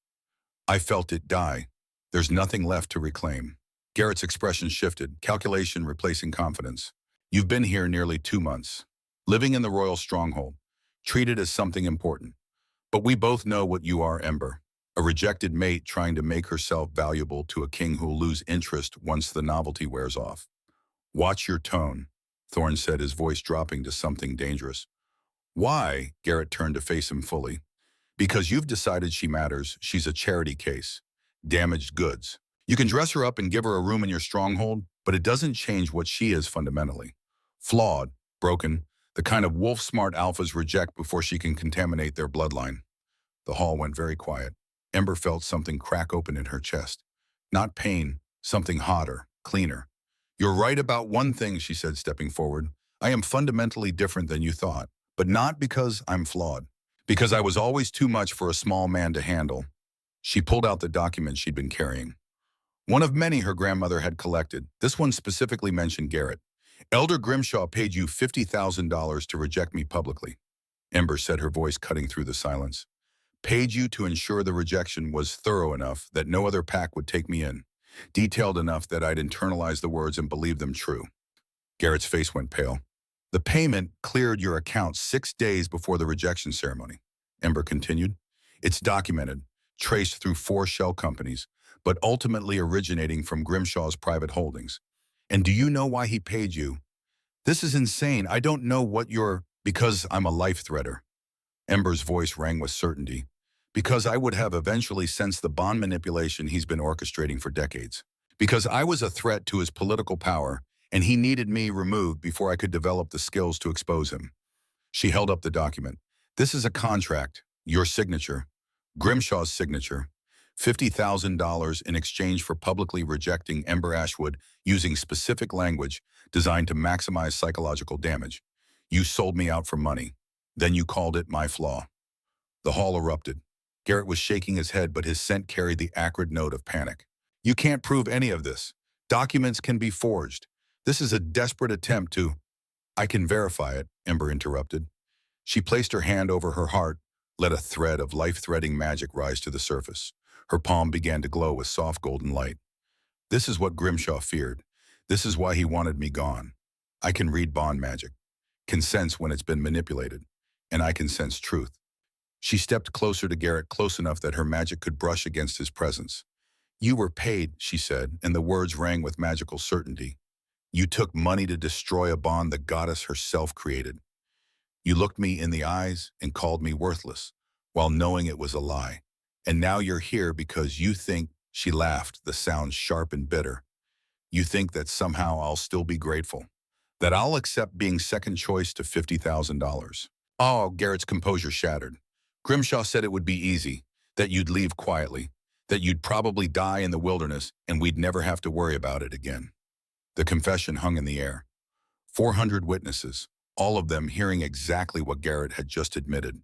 I felt it die. There's nothing left to reclaim. Garrett's expression shifted, calculation replacing confidence. You've been here nearly 2 months, living in the royal stronghold, treated as something important. But we both know what you are, Ember. A rejected mate trying to make herself valuable to a king who'll lose interest once the novelty wears off. Watch your tone, Thorne said, his voice dropping to something dangerous. Why? Garrett turned to face him fully. Because you've decided she matters. She's a charity case. Damaged goods. You can dress her up and give her a room in your stronghold, but it doesn't change what she is fundamentally. Flawed, broken, the kind of wolf-smart alphas reject before she can contaminate their bloodline. The hall went very quiet. Ember felt something crack open in her chest. Not pain, something hotter, cleaner. You're right about one thing, she said, stepping forward. I am fundamentally different than you thought, but not because I'm flawed. Because I was always too much for a small man to handle. She pulled out the document she'd been carrying. One of many her grandmother had collected. This one specifically mentioned Garrett. Elder Grimshaw paid you $50,000 to reject me publicly. Ember said, her voice cutting through the silence. Paid you to ensure the rejection was thorough enough that no other pack would take me in. Detailed enough that I'd internalize the words and believe them true. Garrett's face went pale. The payment cleared your account 6 days before the rejection ceremony, Ember continued. It's documented, traced through 4 shell companies, but ultimately originating from Grimshaw's private holdings. And do you know why he paid you? This is insane. I don't know what you're... Because I'm a life-threader. Ember's voice rang with certainty. Because I would have eventually sensed the bond manipulation he's been orchestrating for decades. Because I was a threat to his political power, and he needed me removed before I could develop the skills to expose him. She held up the document. This is a contract, your signature, Grimshaw's signature, $50,000 in exchange for publicly rejecting Ember Ashwood using specific language designed to maximize psychological damage. You sold me out for money. Then you called it my flaw. The hall erupted. Garrett was shaking his head, but his scent carried the acrid note of panic. You can't prove any of this. Documents can be forged. This is a desperate attempt to... I can verify it, Ember interrupted. She placed her hand over her heart, let a thread of life-threading magic rise to the surface. Her palm began to glow with soft golden light. This is what Grimshaw feared. This is why he wanted me gone. I can read bond magic, can sense when it's been manipulated, and I can sense truth. She stepped closer to Garrett, close enough that her magic could brush against his presence. You were paid, she said, and the words rang with magical certainty. You took money to destroy a bond the goddess herself created. You looked me in the eyes and called me worthless, while knowing it was a lie. And now you're here because you think, she laughed, the sound sharp and bitter. You think that somehow I'll still be grateful, that I'll accept being second choice to $50,000. Oh, Garrett's composure shattered. Grimshaw said it would be easy, that you'd leave quietly, that you'd probably die in the wilderness and we'd never have to worry about it again. The confession hung in the air. 400 witnesses, all of them hearing exactly what Garrett had just admitted.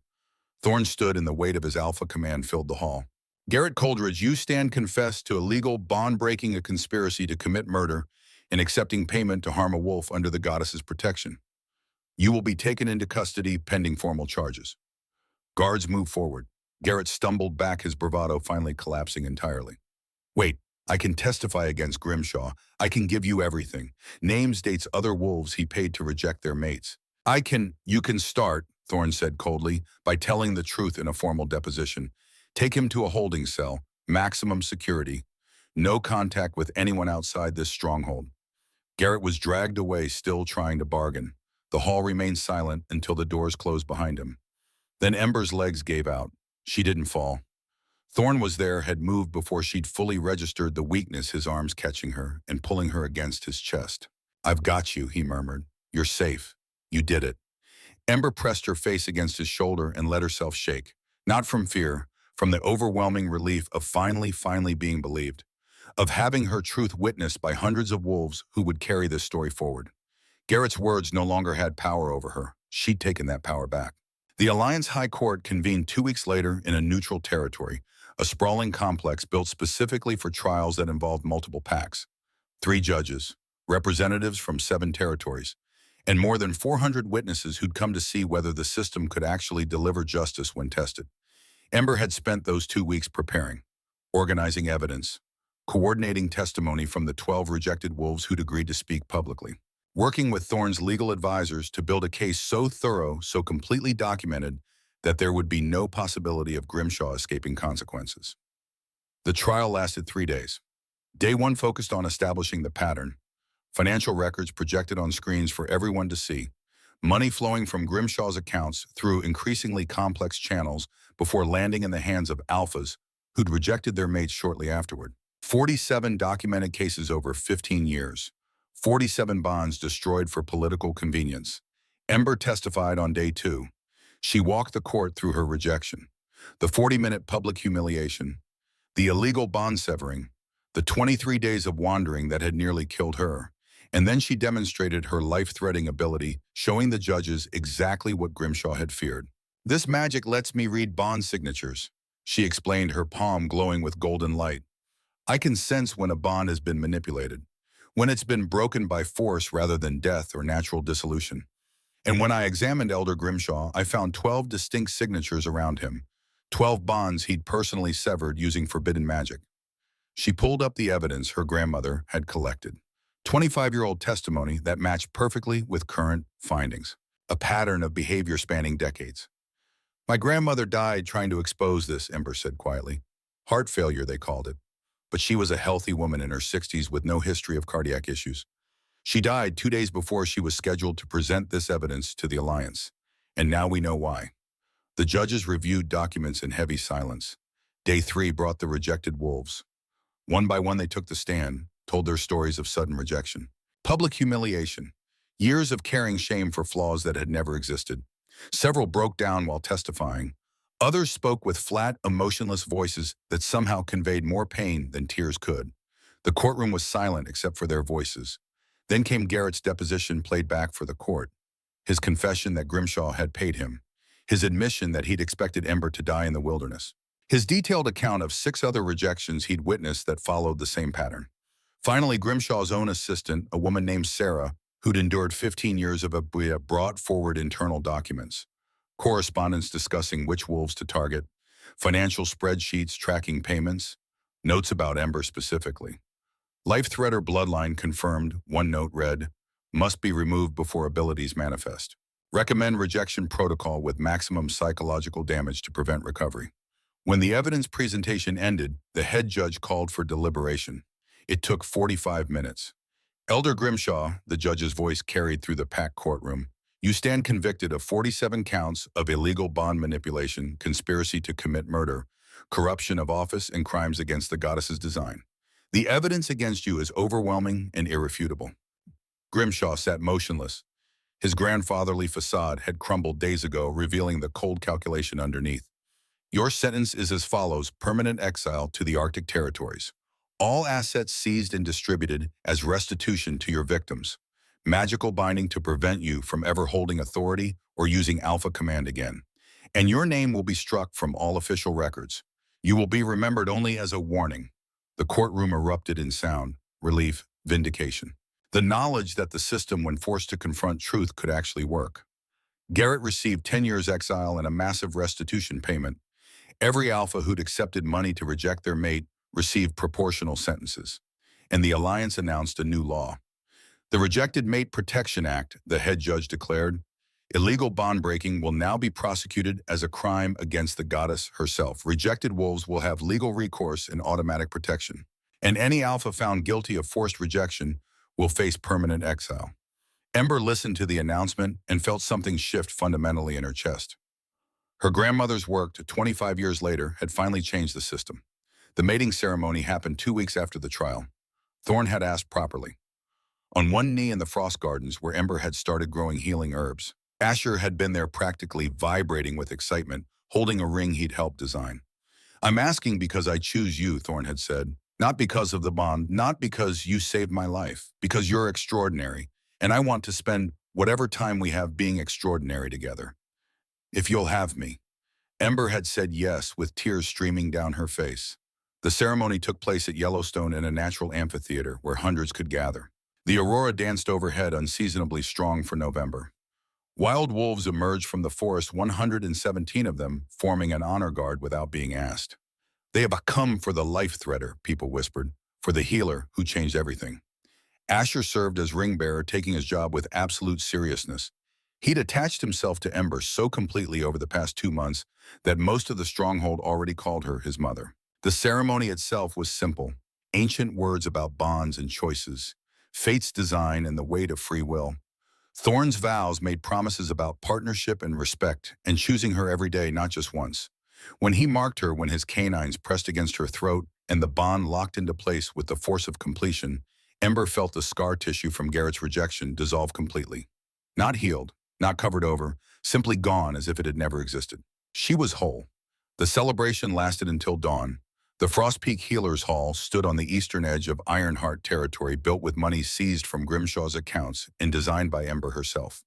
Thorne stood and the weight of his alpha command filled the hall. Garrett Coleridge, you stand confessed to illegal bond-breaking, a conspiracy to commit murder, and accepting payment to harm a wolf under the goddess's protection. You will be taken into custody pending formal charges. Guards moved forward. Garrett stumbled back, his bravado finally collapsing entirely. Wait, I can testify against Grimshaw. I can give you everything. Names, dates, other wolves he paid to reject their mates. You can start, Thorne said coldly, by telling the truth in a formal deposition. Take him to a holding cell, maximum security. No contact with anyone outside this stronghold. Garrett was dragged away, still trying to bargain. The hall remained silent until the doors closed behind him. Then Ember's legs gave out. She didn't fall. Thorne was there, had moved before she'd fully registered the weakness, his arms catching her and pulling her against his chest. I've got you, he murmured. You're safe. You did it. Ember pressed her face against his shoulder and let herself shake. Not from fear, from the overwhelming relief of finally being believed, of having her truth witnessed by hundreds of wolves who would carry this story forward. Garrett's words no longer had power over her. She'd taken that power back. The Alliance High Court convened 2 weeks later in a neutral territory, a sprawling complex built specifically for trials that involved multiple packs. 3 judges, representatives from 7 territories, and more than 400 witnesses who'd come to see whether the system could actually deliver justice when tested. Ember had spent those 2 weeks preparing, organizing evidence, coordinating testimony from the 12 rejected wolves who'd agreed to speak publicly, working with Thorne's legal advisors to build a case so thorough, so completely documented, that there would be no possibility of Grimshaw escaping consequences. The trial lasted 3 days. Day 1 focused on establishing the pattern, financial records projected on screens for everyone to see, money flowing from Grimshaw's accounts through increasingly complex channels before landing in the hands of alphas who'd rejected their mates shortly afterward. 47 documented cases over 15 years. 47 bonds destroyed for political convenience. Ember testified on day 2. She walked the court through her rejection, the 40-minute public humiliation, the illegal bond severing, the 23 days of wandering that had nearly killed her, and then she demonstrated her life-threatening ability, showing the judges exactly what Grimshaw had feared. This magic lets me read bond signatures, she explained, her palm glowing with golden light. I can sense when a bond has been manipulated, when it's been broken by force rather than death or natural dissolution. And when I examined Elder Grimshaw, I found 12 distinct signatures around him, 12 bonds he'd personally severed using forbidden magic. She pulled up the evidence her grandmother had collected. 25-year-old testimony that matched perfectly with current findings, a pattern of behavior spanning decades. My grandmother died trying to expose this, Ember said quietly. Heart failure, they called it. But she was a healthy woman in her 60s with no history of cardiac issues. She died 2 days before she was scheduled to present this evidence to the Alliance. And now we know why. The judges reviewed documents in heavy silence. Day 3 brought the rejected wolves. One by one they took the stand, told their stories of sudden rejection. Public humiliation. Years of carrying shame for flaws that had never existed. Several broke down while testifying. Others spoke with flat, emotionless voices that somehow conveyed more pain than tears could. The courtroom was silent except for their voices. Then came Garrett's deposition played back for the court. His confession that Grimshaw had paid him. His admission that he'd expected Ember to die in the wilderness. His detailed account of 6 other rejections he'd witnessed that followed the same pattern. Finally, Grimshaw's own assistant, a woman named Sarah, who'd endured 15 years of abuse, brought forward internal documents. Correspondence discussing which wolves to target, financial spreadsheets tracking payments, notes about Ember specifically. Life threat or bloodline confirmed, one note read, must be removed before abilities manifest. Recommend rejection protocol with maximum psychological damage to prevent recovery. When the evidence presentation ended, the head judge called for deliberation. It took 45 minutes. Elder Grimshaw, the judge's voice carried through the packed courtroom, you stand convicted of 47 counts of illegal bond manipulation, conspiracy to commit murder, corruption of office, and crimes against the goddess's design. The evidence against you is overwhelming and irrefutable. Grimshaw sat motionless. His grandfatherly facade had crumbled days ago, revealing the cold calculation underneath. Your sentence is as follows: permanent exile to the Arctic territories. All assets seized and distributed as restitution to your victims. Magical binding to prevent you from ever holding authority or using Alpha Command again. And your name will be struck from all official records. You will be remembered only as a warning. The courtroom erupted in sound, relief, vindication. The knowledge that the system, when forced to confront truth, could actually work. Garrett received 10 years exile and a massive restitution payment. Every alpha who'd accepted money to reject their mate received proportional sentences. And the alliance announced a new law. The Rejected Mate Protection Act, the head judge declared, illegal bond breaking will now be prosecuted as a crime against the goddess herself. Rejected wolves will have legal recourse and automatic protection. And any alpha found guilty of forced rejection will face permanent exile. Ember listened to the announcement and felt something shift fundamentally in her chest. Her grandmother's work, 25 years later, had finally changed the system. The mating ceremony happened 2 weeks after the trial. Thorne had asked properly. On one knee in the frost gardens where Ember had started growing healing herbs, Asher had been there practically vibrating with excitement, holding a ring he'd helped design. "I'm asking because I choose you," Thorne had said. "Not because of the bond, not because you saved my life, because you're extraordinary, and I want to spend whatever time we have being extraordinary together. If you'll have me." Ember had said yes with tears streaming down her face. The ceremony took place at Yellowstone in a natural amphitheater where hundreds could gather. The aurora danced overhead unseasonably strong for November. Wild wolves emerged from the forest, 117 of them, forming an honor guard without being asked. "They have come for the life threader," people whispered, "for the healer who changed everything." Asher served as ring bearer, taking his job with absolute seriousness. He'd attached himself to Ember so completely over the past 2 months that most of the stronghold already called her his mother. The ceremony itself was simple, ancient words about bonds and choices, fate's design and the weight of free will. Thorne's vows made promises about partnership and respect, and choosing her every day, not just once. When he marked her, when his canines pressed against her throat and the bond locked into place with the force of completion, Ember felt the scar tissue from Garrett's rejection dissolve completely. Not healed, not covered over, simply gone as if it had never existed. She was whole. The celebration lasted until dawn. The Frost Peak Healers Hall stood on the eastern edge of Ironheart territory, built with money seized from Grimshaw's accounts and designed by Ember herself.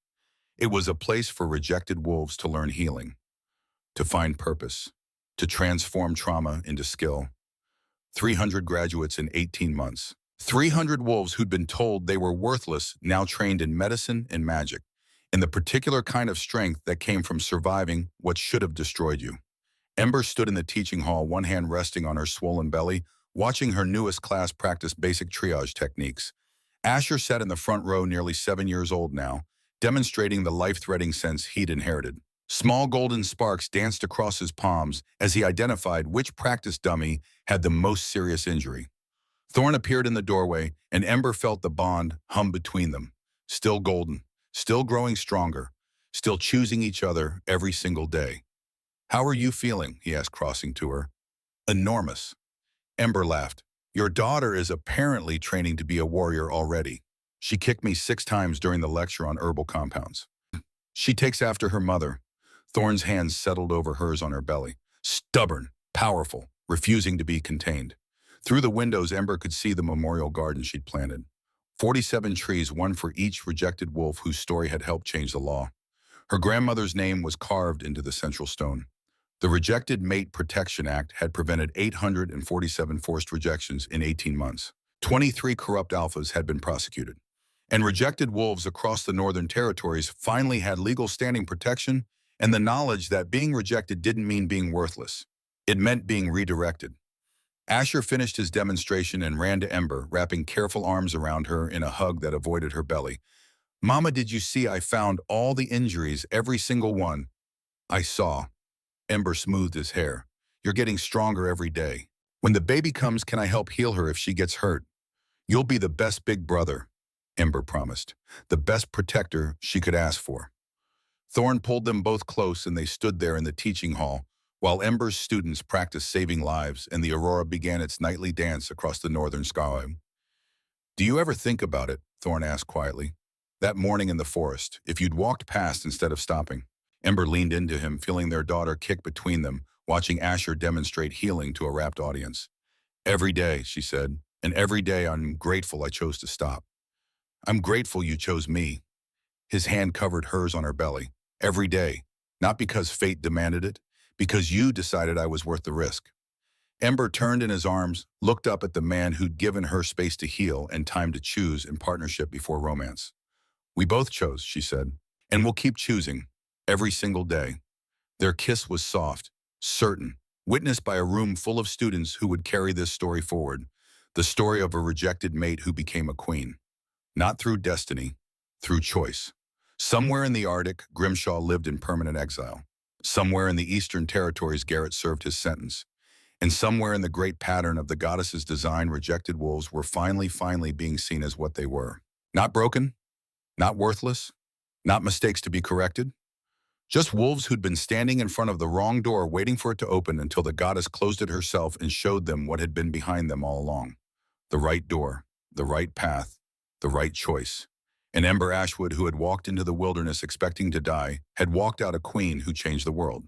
It was a place for rejected wolves to learn healing, to find purpose, to transform trauma into skill. 300 graduates in 18 months. 300 wolves who'd been told they were worthless, now trained in medicine and magic, in the particular kind of strength that came from surviving what should have destroyed you. Ember stood in the teaching hall, one hand resting on her swollen belly, watching her newest class practice basic triage techniques. Asher sat in the front row, nearly 7 years old now, demonstrating the life-threatening sense he'd inherited. Small golden sparks danced across his palms as he identified which practice dummy had the most serious injury. Thorne appeared in the doorway, and Ember felt the bond hum between them. Still golden, still growing stronger, still choosing each other every single day. "How are you feeling?" he asked, crossing to her. "Enormous." Ember laughed. "Your daughter is apparently training to be a warrior already. She kicked me 6 times during the lecture on herbal compounds. She takes after her mother." Thorne's hands settled over hers on her belly. Stubborn, powerful, refusing to be contained. Through the windows, Ember could see the memorial garden she'd planted. 47 trees, one for each rejected wolf whose story had helped change the law. Her grandmother's name was carved into the central stone. The Rejected Mate Protection Act had prevented 847 forced rejections in 18 months. 23 corrupt alphas had been prosecuted. And rejected wolves across the Northern Territories finally had legal standing protection and the knowledge that being rejected didn't mean being worthless. It meant being redirected. Asher finished his demonstration and ran to Ember, wrapping careful arms around her in a hug that avoided her belly. "Mama, did you see I found all the injuries, every single one?" "I saw." Ember smoothed his hair. "You're getting stronger every day. When the baby comes, can I help heal her if she gets hurt?" "You'll be the best big brother," Ember promised. "The best protector she could ask for." Thorne pulled them both close, and they stood there in the teaching hall while Ember's students practiced saving lives and the aurora began its nightly dance across the northern sky. "Do you ever think about it?" Thorne asked quietly. "That morning in the forest, if you'd walked past instead of stopping?" Ember leaned into him, feeling their daughter kick between them, watching Asher demonstrate healing to a rapt audience. "Every day," she said, "and every day I'm grateful I chose to stop. I'm grateful you chose me." His hand covered hers on her belly. "Every day. Not because fate demanded it, because you decided I was worth the risk." Ember turned in his arms, looked up at the man who'd given her space to heal and time to choose in partnership before romance. "We both chose," she said, "and we'll keep choosing, every single day." Their kiss was soft, certain, witnessed by a room full of students who would carry this story forward, the story of a rejected mate who became a queen. Not through destiny, through choice. Somewhere in the Arctic, Grimshaw lived in permanent exile. Somewhere in the Eastern Territories, Garrett served his sentence. And somewhere in the great pattern of the goddess's design, rejected wolves were finally being seen as what they were. Not broken, not worthless, not mistakes to be corrected. Just wolves who'd been standing in front of the wrong door waiting for it to open until the goddess closed it herself and showed them what had been behind them all along. The right door, the right path, the right choice. And Ember Ashwood, who had walked into the wilderness expecting to die, had walked out a queen who changed the world.